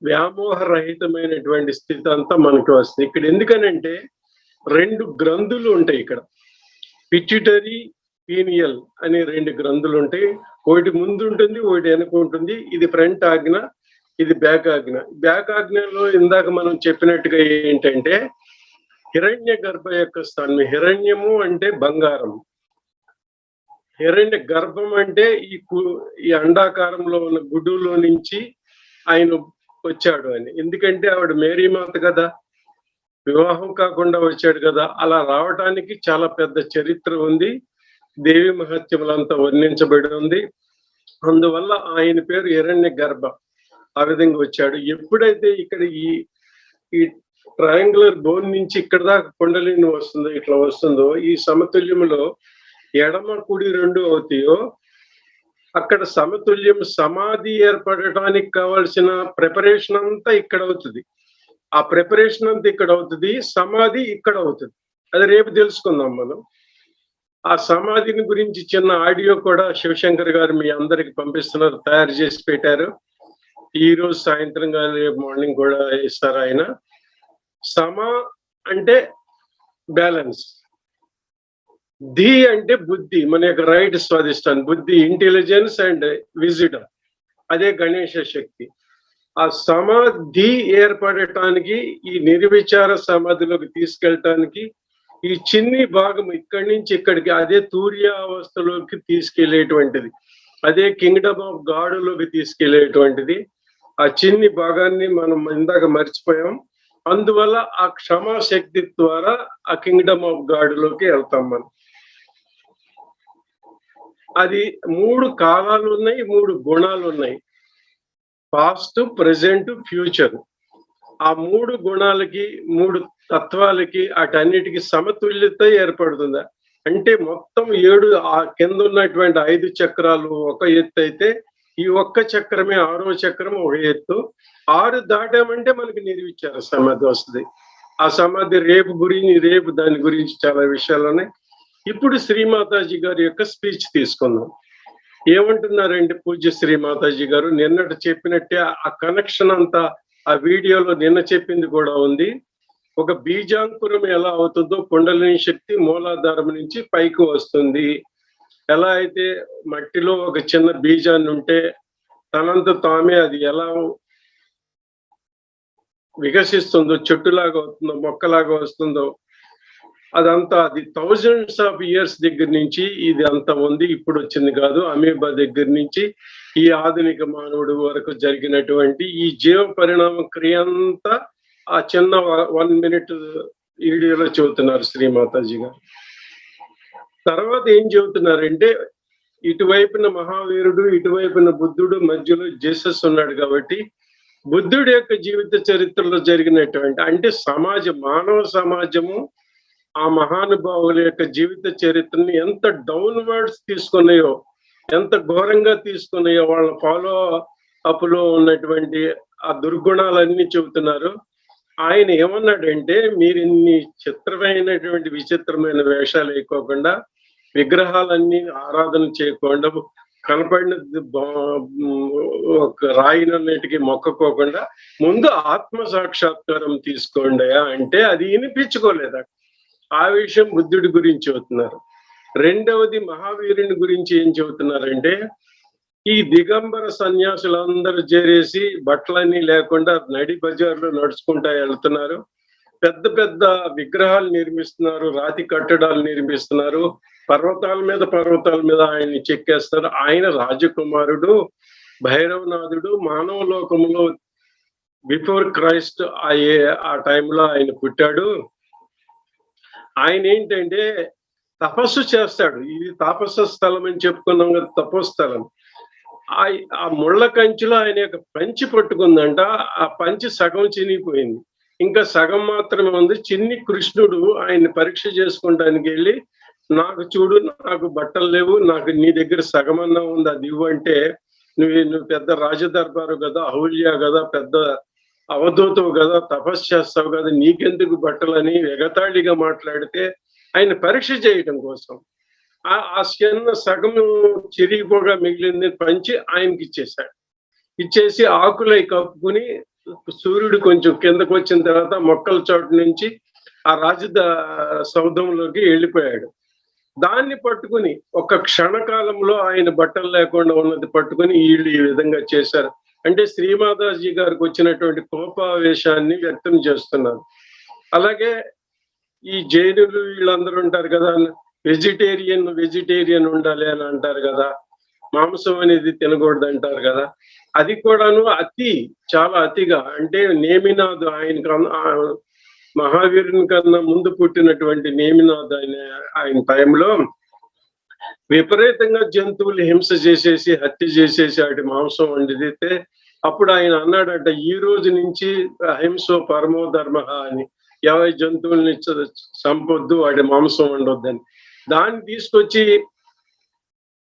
వ్యామోహరహితమైనటువంటి స్థితి అంతా మనకు వస్తుంది. ఇక్కడ ఎందుకనంటే 2 గ్రంథులు ఉంటాయి ఇక్కడ. పిట్యూటరీ, పీనియల్ అనే 2 గ్రంథులు ఉంటాయి. ఒకటి ముందు ఉంటుంది, ఒకటి వెనక ఉంటుంది. ఇది ఫ్రంట్ ఆజ్ఞ, ఇది బ్యాక్ ఆజ్ఞ. బ్యాక్ ఆజ్ఞలో ఇందాక మనం చెప్పినట్టుగా ఏంటంటే హిరణ్య గర్భ యొక్క స్థానం. హిరణ్యము అంటే బంగారం, హిరణ్య గర్భం అంటే ఈ అండాకారంలో ఉన్న గుడ్డులో నుంచి ఆయన వచ్చాడు అని. ఎందుకంటే ఆవిడ మేరీ మాత కదా, వివాహం కాకుండా వచ్చాడు కదా. అలా రావడానికి చాలా పెద్ద చరిత్ర ఉంది. దేవి మహత్యములంతా వర్ణించబడి ఉంది. అందువల్ల ఆయన పేరు హిరణ్య గర్భ. ఆ విధంగా వచ్చాడు. ఎప్పుడైతే ఇక్కడ ఈ ట్రయాంగులర్ బోన్ నుంచి ఇక్కడ దాకా కుండలిని వస్తుందో, ఇట్లా వస్తుందో, ఈ సమతుల్యంలో ఎడమ కుడి 2 అవుతాయో అక్కడ సమతుల్యం, సమాధి ఏర్పడటానికి కావాల్సిన ప్రిపరేషన్ అంతా ఇక్కడ అవుతుంది. ఆ ప్రిపరేషన్ అంతా ఇక్కడ అవుతుంది, సమాధి ఇక్కడ అవుతుంది. అది రేపు తెలుసుకుందాం మనం. ఆ సమాధిని గురించి చిన్న ఆడియో కూడా శివశంకర్ గారు మీ అందరికి పంపిస్తున్నారు, తయారు చేసి పెట్టారు. ఈ రోజు సాయంత్రం కానీ రేపు మార్నింగ్ కూడా ఇస్తారు ఆయన. సమా అంటే బ్యాలెన్స్, ధి అంటే బుద్ధి, మన యొక్క రైట్ స్వాదిష్టాన్ని, బుద్ధి, ఇంటెలిజెన్స్ అండ్ విజిడమ్, అదే గణేశ శక్తి. ఆ సమాధి ఏర్పడటానికి, ఈ నిర్విచార సమాధిలోకి తీసుకెళ్ళటానికి ఈ చిన్ని భాగం ఇక్కడి నుంచి ఇక్కడికి, అదే తూర్యావస్థలోకి తీసుకెళ్లేటువంటిది, అదే కింగ్డమ్ ఆఫ్ గాడ్లోకి తీసుకెళ్లేటువంటిది. ఆ చిన్ని భాగాన్ని మనం ఇందాక మర్చిపోయాం. అందువల్ల ఆ క్షమాశక్తి ద్వారా ఆ కింగ్డమ్ ఆఫ్ గాడ్లోకి వెళ్తాం మనం. అది 3 కాలాలు ఉన్నాయి, 3 గుణాలు ఉన్నాయి. Past, present, future. ఆ 3 గుణాలకి, 3 తత్వాలకి, అటన్నిటికీ సమతుల్యత ఏర్పడుతుందా అంటే మొత్తం 7, ఆ కింద ఉన్నటువంటి 5 చక్రాలు ఒక ఎత్తు అయితే ఈ ఒక్క చక్రమే 6వ చక్రం ఒక ఎత్తు. 6 దాటామంటే మనకి నిర్విచార సమాధి వస్తుంది. ఆ సమాధి రేపు దాని గురించి చాలా విషయాలు ఉన్నాయి. ఇప్పుడు శ్రీమాతాజీ గారి యొక్క స్పీచ్ తీసుకుందాం. ఏమంటున్నారంటే పూజ్య శ్రీమాతాజీ గారు నిన్నటి చెప్పినట్టే ఆ కనెక్షన్ అంతా ఆ వీడియోలో నిన్న చెప్పింది కూడా ఉంది. ఒక బీజాంకురం ఎలా అవుతుందో కుండలిని శక్తి మూలాధారం నుంచి పైకి వస్తుంది. ఎలా అయితే మట్టిలో ఒక చిన్న బీజాన్ని ఉంటే తనంత తామే అది ఎలా వికసిస్తుందో, చెట్టులాగా అవుతుందో, మొక్కలాగా వస్తుందో, అదంతా అది థౌజండ్స్ ఆఫ్ ఇయర్స్ దగ్గర నుంచి ఇది అంతా ఉంది. ఇప్పుడు వచ్చింది కాదు. అమీబా దగ్గర నుంచి ఈ ఆధునిక మానవుడి వరకు జరిగినటువంటి ఈ జీవ పరిణామ క్రియ అంతా ఆ చిన్న 1 minute వీడియోలో చెబుతున్నారు శ్రీమాతాజీ గారు. తర్వాత ఏం చెబుతున్నారంటే ఇటువైపున మహావీరుడు, ఇటువైపున బుద్ధుడు, మధ్యలో జీసస్ ఉన్నాడు. కాబట్టి బుద్ధుడి యొక్క జీవిత చరిత్రలో జరిగినటువంటి, అంటే మానవ సమాజము ఆ మహానుభావుల యొక్క జీవిత చరిత్రని ఎంత డౌన్వర్డ్స్ తీసుకున్నాయో, ఎంత ఘోరంగా తీసుకున్నాయో, వాళ్ళ ఫాలో అప్ లో ఉన్నటువంటి ఆ దుర్గుణాలన్నీ చెబుతున్నారు. ఆయన ఏమన్నాడంటే మీరు ఇన్ని చిత్రమైనటువంటి విచిత్రమైన వేషాలు వేయకోకుండా విగ్రహాలన్నీ ఆరాధన చేయకుండా కనపడిన ఒక రాయినన్నిటికీ మొక్కకోకుండా ముందు ఆత్మ సాక్షాత్కారం తీసుకోండి అంటే అది వినిపించుకోలేదా. ఆ విషయం బుద్ధుడి గురించి చెబుతున్నారు. రెండవది మహావీరుని గురించి ఏం చెబుతున్నారంటే, ఈ దిగంబర సన్యాసులందరూ చేరేసి బట్టలన్నీ లేకుండా నడి బజార్లో నడుచుకుంటా వెళ్తున్నారు. పెద్ద పెద్ద విగ్రహాలు నిర్మిస్తున్నారు, రాతి కట్టడాలు నిర్మిస్తున్నారు, పర్వతాల మీద ఆయన్ని చెక్కేస్తారు. ఆయన రాజకుమారుడు, భైరవనాథుడు, మానవ లోకంలో బిఫోర్ క్రైస్ట్ ఆ టైంలో ఆయన పుట్టాడు. ఆయన ఏంటంటే తపస్సు చేస్తాడు. ఇది తాపస స్థలం అని చెప్పుకున్నాం కదా, తపోస్థలం. ఆ ముళ్ళ కంచులో ఆయన యొక్క పంచి పట్టుకుందంట. ఆ పంచి సగం చినిగిపోయింది, ఇంకా సగం మాత్రమే ఉంది. చిన్ని కృష్ణుడు ఆయన్ని పరీక్ష చేసుకోవడానికి వెళ్ళి, నాకు చూడు, నాకు బట్టలు లేవు, నాకు నీ దగ్గర సగమన్నా ఉంది, అది ఇవ్వు అంటే, నువ్వు పెద్ద రాజదర్బారు కదా, అహుల్య కదా, పెద్ద అవధూతవు కదా, తపస్సు చేస్తావు కదా, నీకెందుకు బట్టలని ఎగతాళిగా మాట్లాడితే ఆయన పరీక్ష చేయడం కోసం ఆ చిన్న సగం చిరిగిపోగా మిగిలింది పంచి ఆయనకి ఇచ్చేశాడు. ఇచ్చేసి ఆకులై కప్పుకుని సూర్యుడు కొంచెం కిందకు వచ్చిన తర్వాత మొక్కల చోటు నుంచి ఆ సౌధంలోకి వెళ్ళిపోయాడు. దాన్ని పట్టుకుని ఒక క్షణకాలంలో ఆయన బట్టలు లేకుండా ఉన్నది పట్టుకుని వీళ్ళు ఈ విధంగా చేశారు. అంటే శ్రీమాతాజీ గారికి వచ్చినటువంటి కోపావేశాన్ని వ్యక్తం చేస్తున్నారు. అలాగే ఈ జైనులు వీళ్ళందరూ ఉంటారు కదా, వెజిటేరియన్ ఉండాలి అని అంటారు కదా, మాంసం అనేది తినకూడదు అంటారు కదా. అది కూడాను చాలా అతిగా, అంటే నేమినాథ్ మహావీరుని కన్నా ముందు పుట్టినటువంటి నేమినాథ్ ఆయన టైంలో విపరీతంగా జంతువులు హింస చేసేసి హత్య చేసేసి వాటి మాంసం వండితే అప్పుడు ఆయన అన్నాడంట, ఈ రోజు నుంచి అహింసో పరమో ధర్మ అని, ఎవరి జంతువుల్ని చంపొద్దు, వాడి మాంసం వండొద్దని. దాన్ని తీసుకొచ్చి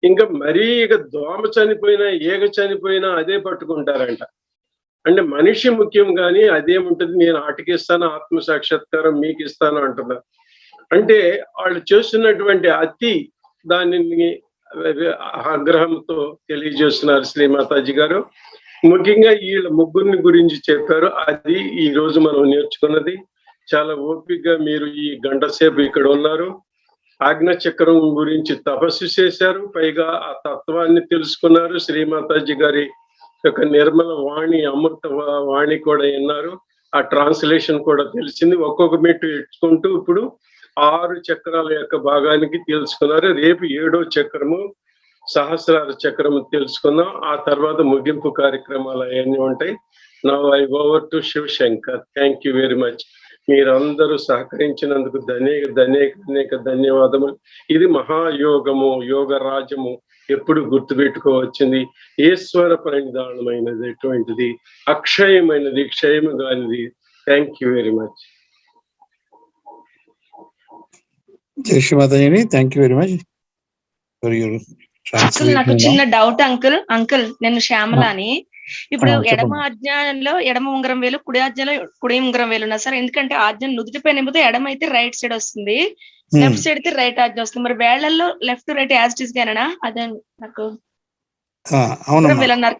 ఇంకా మరీ ఇక దోమ చనిపోయినా ఈగ చనిపోయినా అదే పట్టుకుంటారంట. అంటే మనిషి ముఖ్యం కానీ అదేముంటుంది, నేను ఆటకిస్తాను, ఆత్మ సాక్షాత్కారం మీకు ఇస్తాను అంటున్నారు. అంటే వాళ్ళు చేస్తున్నటువంటి దానిని ఆగ్రహంతో తెలియజేస్తున్నారు శ్రీమాతాజీ గారు. ముఖ్యంగా వీళ్ళ ముగ్గురిని గురించి చెప్పారు. అది ఈ రోజు మనం నేర్చుకున్నది. చాలా ఓపికగా మీరు ఈ గంట సేపు ఇక్కడ ఉన్నారు. ఆజ్ఞా చక్రం గురించి తపస్సు చేశారు, పైగా ఆ తత్వాన్ని తెలుసుకున్నారు. శ్రీమాతాజీ గారి యొక్క నిర్మల వాణి, అమృత వాణి కూడా విన్నారు. ఆ ట్రాన్స్లేషన్ కూడా తెలిసింది. ఒక్కొక్క మెట్టు ఎట్టుకుంటూ ఇప్పుడు 6 చక్రాల యొక్క భాగానికి తెలుసుకున్నారు. రేపు 7వ చక్రము, సహస్రార చక్రము తెలుసుకుందాం. ఆ తర్వాత ముగింపు కార్యక్రమాలు అవన్నీ ఉంటాయి. Now I over to Shivshankar. Thank you very much. మీరందరూ సహకరించినందుకు అనేక ధన్యవాదములు. ఇది మహాయోగము, యోగ రాజము ఎప్పుడు గుర్తుపెట్టుకోవచ్చింది. ఈశ్వర పరిణిధానమైనది, ఎటువంటిది అక్షయమైనది, క్షయము కానిది. Thank you very much. జై Shrimataji, thank you very much for your uncle. నాకు చిన్న డౌట్ అంకుల్ నేను శ్యామలాని. ఇప్పుడు ఎడమ ఆజ్ఞలో ఎడమ ఉంగరం వేలు, కుడి ఆజ్ఞలో కుడి ఉంగరం వేలు ఉన్నా సార్. ఎందుకంటే ఆజ్ఞ నుదుటిపై నింపితే ఎడమ అయితే రైట్ సైడ్ వస్తుంది, లెఫ్ట్ సైడ్ అయితే రైట్ ఆజ్ఞ వస్తుంది. మరి వేళ్లలో left right as it is గానేనా? అదే నాకు ఉంగరం వేలు అన్నారు,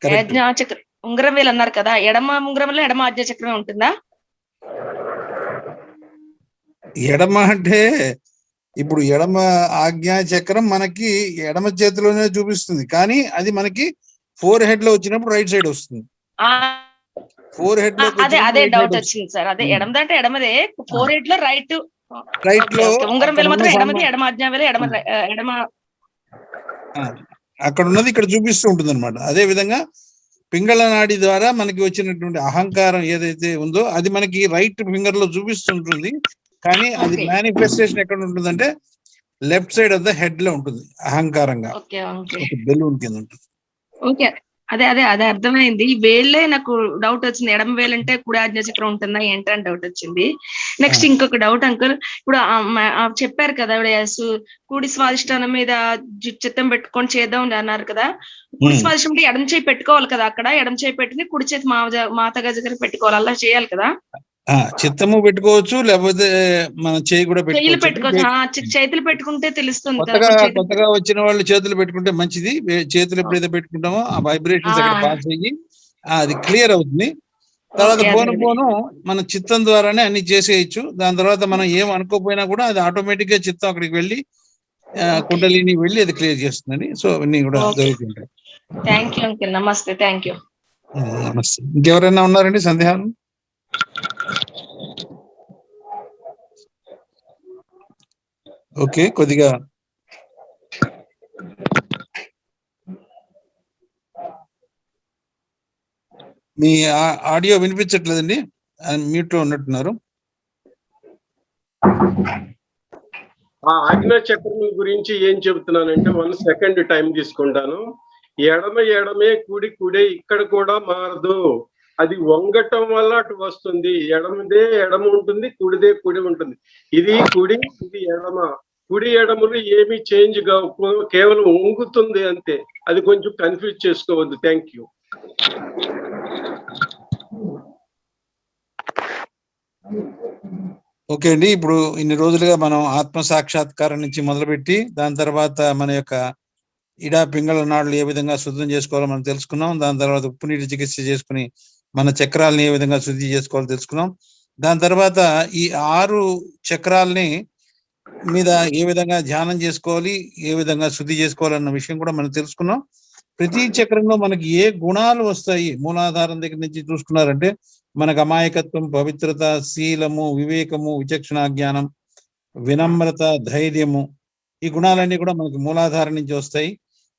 ఆజ్ఞా చక్రం ఉంగరం వేలు అన్నారు కదా, ఎడమ ఉంగరంలో ఎడమ ఆజ్ఞా చక్రమే ఉంటుందా? ఎడమ అంటే ఇప్పుడు ఎడమ ఆజ్ఞా చక్రం మనకి ఎడమ చేతిలోనే చూపిస్తుంది, కానీ అది మనకి 4 హెడ్ లో వచ్చినప్పుడు రైట్ సైడ్ వస్తుంది. 4 హెడ్ లో అదే డౌట్ వచ్చింది సార్. అదే ఎడమది అంటే ఎడమదే, 4 హెడ్ లో రైట్ లో ఉంగరం వేలు మాత్రం ఎడమది, ఎడమ ఆజ్ఞా వేలు ఎడమ అక్కడ ఉన్నది ఇక్కడ చూపిస్తూ ఉంటుంది అనమాట. అదే విధంగా పింగళ నాడి ద్వారా మనకి వచ్చినటువంటి అహంకారం ఏదైతే ఉందో అది మనకి రైట్ ఫింగర్ లో చూపిస్తుంటుంది, కానీ అది మేనిఫెస్టేషన్ ఎక్కడ ఉంటుందంటే left side of the head లో ఉంటుంది. అహంకారంగా బెలూన్ కింద ఉంటుంది. ఓకే, అదే అర్థమైంది. వేళ్ళే నాకు డౌట్ వచ్చింది, ఎడమ వేలంటే కుడి ఆజ్ఞా చక్రం ఉంటుందా ఏంటని డౌట్ వచ్చింది. నెక్స్ట్ ఇంకొక డౌట్ అంకుల్, ఇప్పుడు చెప్పారు కదా కుడి స్వాదిష్టానం మీద చిత్తం పెట్టుకొని చేద్దాం అన్నారు కదా. కుడి స్వాదిష్టం అంటే ఎడమ చేయి పెట్టుకోవాలి కదా, అక్కడ ఎడమ చేయి పెట్టింది కుడి చేతి మాత గజ దగ్గర పెట్టుకోవాలి, అలా చేయాలి కదా. చిత్తము పెట్టుకోవచ్చు, లేకపోతే మన చేయి కూడా చెయ్యిలు పెట్టుకోవచ్చు. పెట్టుకోవచ్చు. చేతులు పెట్టుకుంటే తెలుస్తుంది కదా. కొత్తగా వచ్చిన వాళ్ళు చేతులు పెట్టుకుంటే మంచిది. చేతులు ఎప్పుడైతే పెట్టుకుంటామో ఆ వైబ్రేషన్స్ అక్కడ పాస్ అయ్యి అది క్లియర్ అవుతుంది. తర్వాత పోను మన చిత్తం ద్వారానే అన్ని చేసేయచ్చు. దాని తర్వాత మనం ఏం అనుకోపోయినా కూడా అది ఆటోమేటిక్ గా చిత్తం అక్కడికి వెళ్ళి కుండలిని వెళ్ళి అది క్లియర్ చేస్తుందని. సో అన్ని కూడా జరుగుతుంటాయి. Thank you uncle. నమస్తే. Thank you. నమస్తే. ఇంకెవరైనా ఉన్నారండి సందేహాలు? ఓకే, కొద్దిగా మీ ఆడియో వినిపించట్లేదండి, మ్యూట్ లో ఉన్నట్టున్నారు. ఆ ఆజ్ఞా చక్రం గురించి ఏం చెబుతున్నానంటే 1 సెకండ్ టైం తీసుకుంటాను. ఎడమే కుడే ఇక్కడ కూడా మారదు. అది వంగటం వల్ల అటు వస్తుంది. ఎడమదే ఎడమ ఉంటుంది, కుడిదే కుడి ఉంటుంది. ఇది కుడి, ఇది ఎడమ. కుడి ఎడమలు ఏమీ చేంజ్ కావు, కేవలం వంగుతుంది అంతే. అది కొంచెం కన్ఫ్యూజ్ చేసుకోవద్దు. Thank you. ఓకే అండి, ఇప్పుడు ఇన్ని రోజులుగా మనం ఆత్మ సాక్షాత్కారం నుంచి మొదలుపెట్టి దాని తర్వాత మన యొక్క ఇడా పింగళ నాడులు ఏ విధంగా శుద్ధం చేసుకోవాలో మనం తెలుసుకున్నాం. దాని తర్వాత ఉప్పు నీటి చికిత్స చేసుకుని మన చక్రాలని ఏ విధంగా శుద్ధి చేసుకోవాలో తెలుసుకున్నాం. దాని తర్వాత ఈ 6 చక్రాలని మీద ఏ విధంగా ధ్యానం చేసుకోవాలి, ఏ విధంగా శుద్ధి చేసుకోవాలన్న విషయం కూడా మనం తెలుసుకున్నాం. ప్రతి చక్రంలో మనకి ఏ గుణాలు వస్తాయి, మూలాధారం దగ్గర నుంచి చూసుకున్నారంటే మనకు అమాయకత్వం, పవిత్రత, శీలము, వివేకము, విచక్షణ జ్ఞానం, వినమ్రత, ధైర్యము, ఈ గుణాలన్నీ కూడా మనకి మూలాధారం నుంచి వస్తాయి.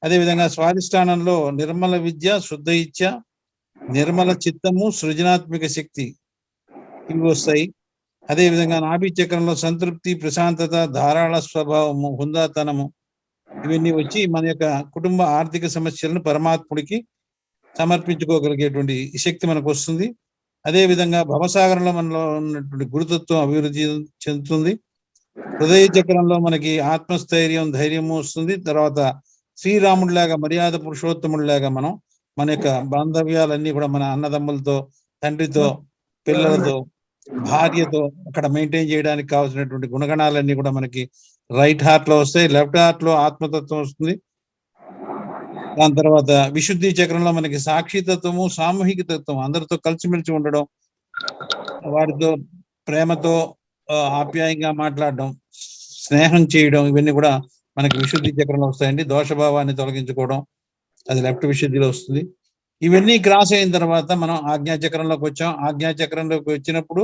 అదేవిధంగా స్వాధిష్టానంలో నిర్మల విద్య, శుద్ధ ఇచ్ఛ, నిర్మల చిత్తము, సృజనాత్మక శక్తి ఇవి వస్తాయి. అదేవిధంగా నాభి చక్రంలో సంతృప్తి, ప్రశాంతత, ధారాళ స్వభావము, హుందాతనము ఇవన్నీ వచ్చి మన యొక్క కుటుంబ ఆర్థిక సమస్యలను పరమాత్ముడికి సమర్పించుకోగలిగేటువంటి శక్తి మనకు వస్తుంది. అదేవిధంగా భవసాగరంలో మనలో ఉన్నటువంటి గురుతత్వం అభివృద్ధి చెందుతుంది. హృదయ చక్రంలో మనకి ఆత్మస్థైర్యం, ధైర్యము వస్తుంది. తర్వాత శ్రీరాముడిలాగా, మర్యాద పురుషోత్తముడిలాగా మనం మన యొక్క బాంధవ్యాలన్నీ కూడా మన అన్నదమ్ములతో, తండ్రితో, పిల్లలతో, భార్యతో అక్కడ మెయింటైన్ చేయడానికి కావాల్సినటువంటి గుణగణాలన్నీ కూడా మనకి రైట్ హార్ట్ లో వస్తాయి. లెఫ్ట్ హార్ట్ లో ఆత్మతత్వం వస్తుంది. దాని తర్వాత విశుద్ధి చక్రంలో మనకి సాక్షితత్వము, సామూహిక తత్వం, అందరితో కలిసిమెలిసి ఉండడం, వారితో ప్రేమతో ఆప్యాయంగా మాట్లాడడం, స్నేహం చేయడం, ఇవన్నీ కూడా మనకి విశుద్ధి చక్రంలో వస్తాయండి. దోషభావాన్ని తొలగించుకోవడం అది లెఫ్ట్ విశుద్ధిలో వస్తుంది. ఇవన్నీ క్రాస్ అయిన తర్వాత మనం ఆజ్ఞాచక్రంలోకి వచ్చాం. ఆజ్ఞాచక్రంలోకి వచ్చినప్పుడు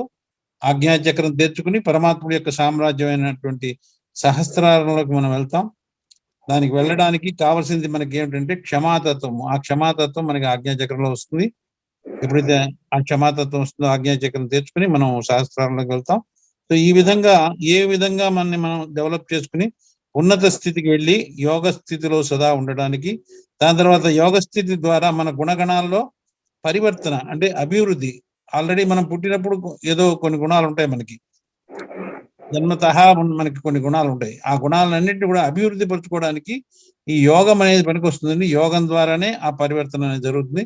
ఆజ్ఞాచక్రం తెచ్చుకుని పరమాత్ముడి యొక్క సామ్రాజ్యమైనటువంటి సహస్రారంలోకి మనం వెళ్తాం. దానికి వెళ్ళడానికి కావాల్సింది మనకి ఏమిటంటే క్షమాతత్వం. ఆ క్షమాతత్వం మనకి ఆజ్ఞాచక్రంలో వస్తుంది. ఎప్పుడైతే ఆ క్షమాతత్వం వస్తుందో ఆజ్ఞాచక్రం తెచ్చుకుని మనం సహస్రారంలోకి వెళ్తాం. సో ఈ విధంగా ఏ విధంగా మనం డెవలప్ చేసుకుని ఉన్నత స్థితికి వెళ్ళి యోగ స్థితిలో సదా ఉండడానికి, దాని తర్వాత యోగ స్థితి ద్వారా మన గుణగణాల్లో పరివర్తన అంటే అభివృద్ధి. ఆల్రెడీ మనం పుట్టినప్పుడు ఏదో కొన్ని గుణాలు ఉంటాయి, మనకి జన్మతహా మనకి కొన్ని గుణాలు ఉంటాయి. ఆ గుణాలన్నింటినీ కూడా అభివృద్ధి పరచుకోవడానికి ఈ యోగం అనేది పనికి వస్తుందండి. యోగం ద్వారానే ఆ పరివర్తన అనేది జరుగుతుంది.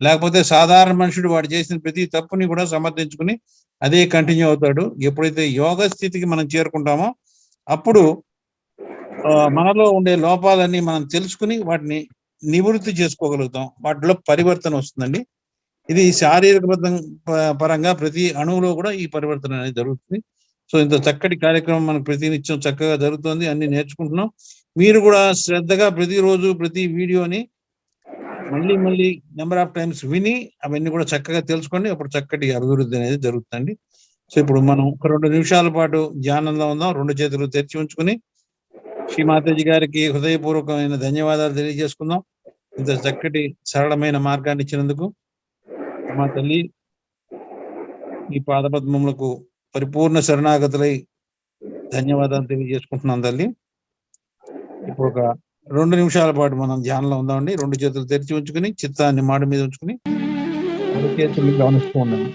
లేకపోతే సాధారణ మనుషుడు వాడు చేసిన ప్రతి తప్పుని కూడా సమర్థించుకుని అదే కంటిన్యూ అవుతాడు. ఎప్పుడైతే యోగ స్థితికి మనం చేరుకుంటామో అప్పుడు మనలో ఉండే లోపాలన్నీ మనం తెలుసుకుని వాటిని నివృత్తి చేసుకోగలుగుతాం. వాటిలో పరివర్తన వస్తుందండి. ఇది శారీరక పరంగా ప్రతి అణువులో కూడా ఈ పరివర్తన అనేది జరుగుతుంది. సో ఇంత చక్కటి కార్యక్రమం మనకు ప్రతినిత్యం చక్కగా జరుగుతుంది, అన్ని నేర్చుకుంటున్నాం. మీరు కూడా శ్రద్ధగా ప్రతిరోజు ప్రతి వీడియోని మళ్ళీ నెంబర్ ఆఫ్ టైమ్స్ విని అవన్నీ కూడా చక్కగా తెలుసుకోండి. అప్పుడు చక్కటి అభివృద్ధి అనేది జరుగుతుంది. సో ఇప్పుడు మనం ఒక 2 నిమిషాల పాటు ధ్యానంలో ఉందాం. 2 చేతులు తెరిచి ఉంచుకుని శ్రీ మాతాజీ గారికి హృదయపూర్వకమైన ధన్యవాదాలు తెలియజేసుకుందాం. ఇంత చక్కటి సరళమైన మార్గాన్ని ఇచ్చినందుకు మా తల్లి ఈ పాదపద్మములకు పరిపూర్ణ శరణాగతులై ధన్యవాదాలు తెలియజేసుకుంటున్నాం తల్లి. ఇప్పుడు ఒక 2 నిమిషాల పాటు మనం ధ్యానంలో ఉందామండి. 2 చేతులు తెరిచి ఉంచుకుని చిత్తాన్ని మాడి మీద ఉంచుకుని చేతుల్ని గమనిస్తూ ఉండండి.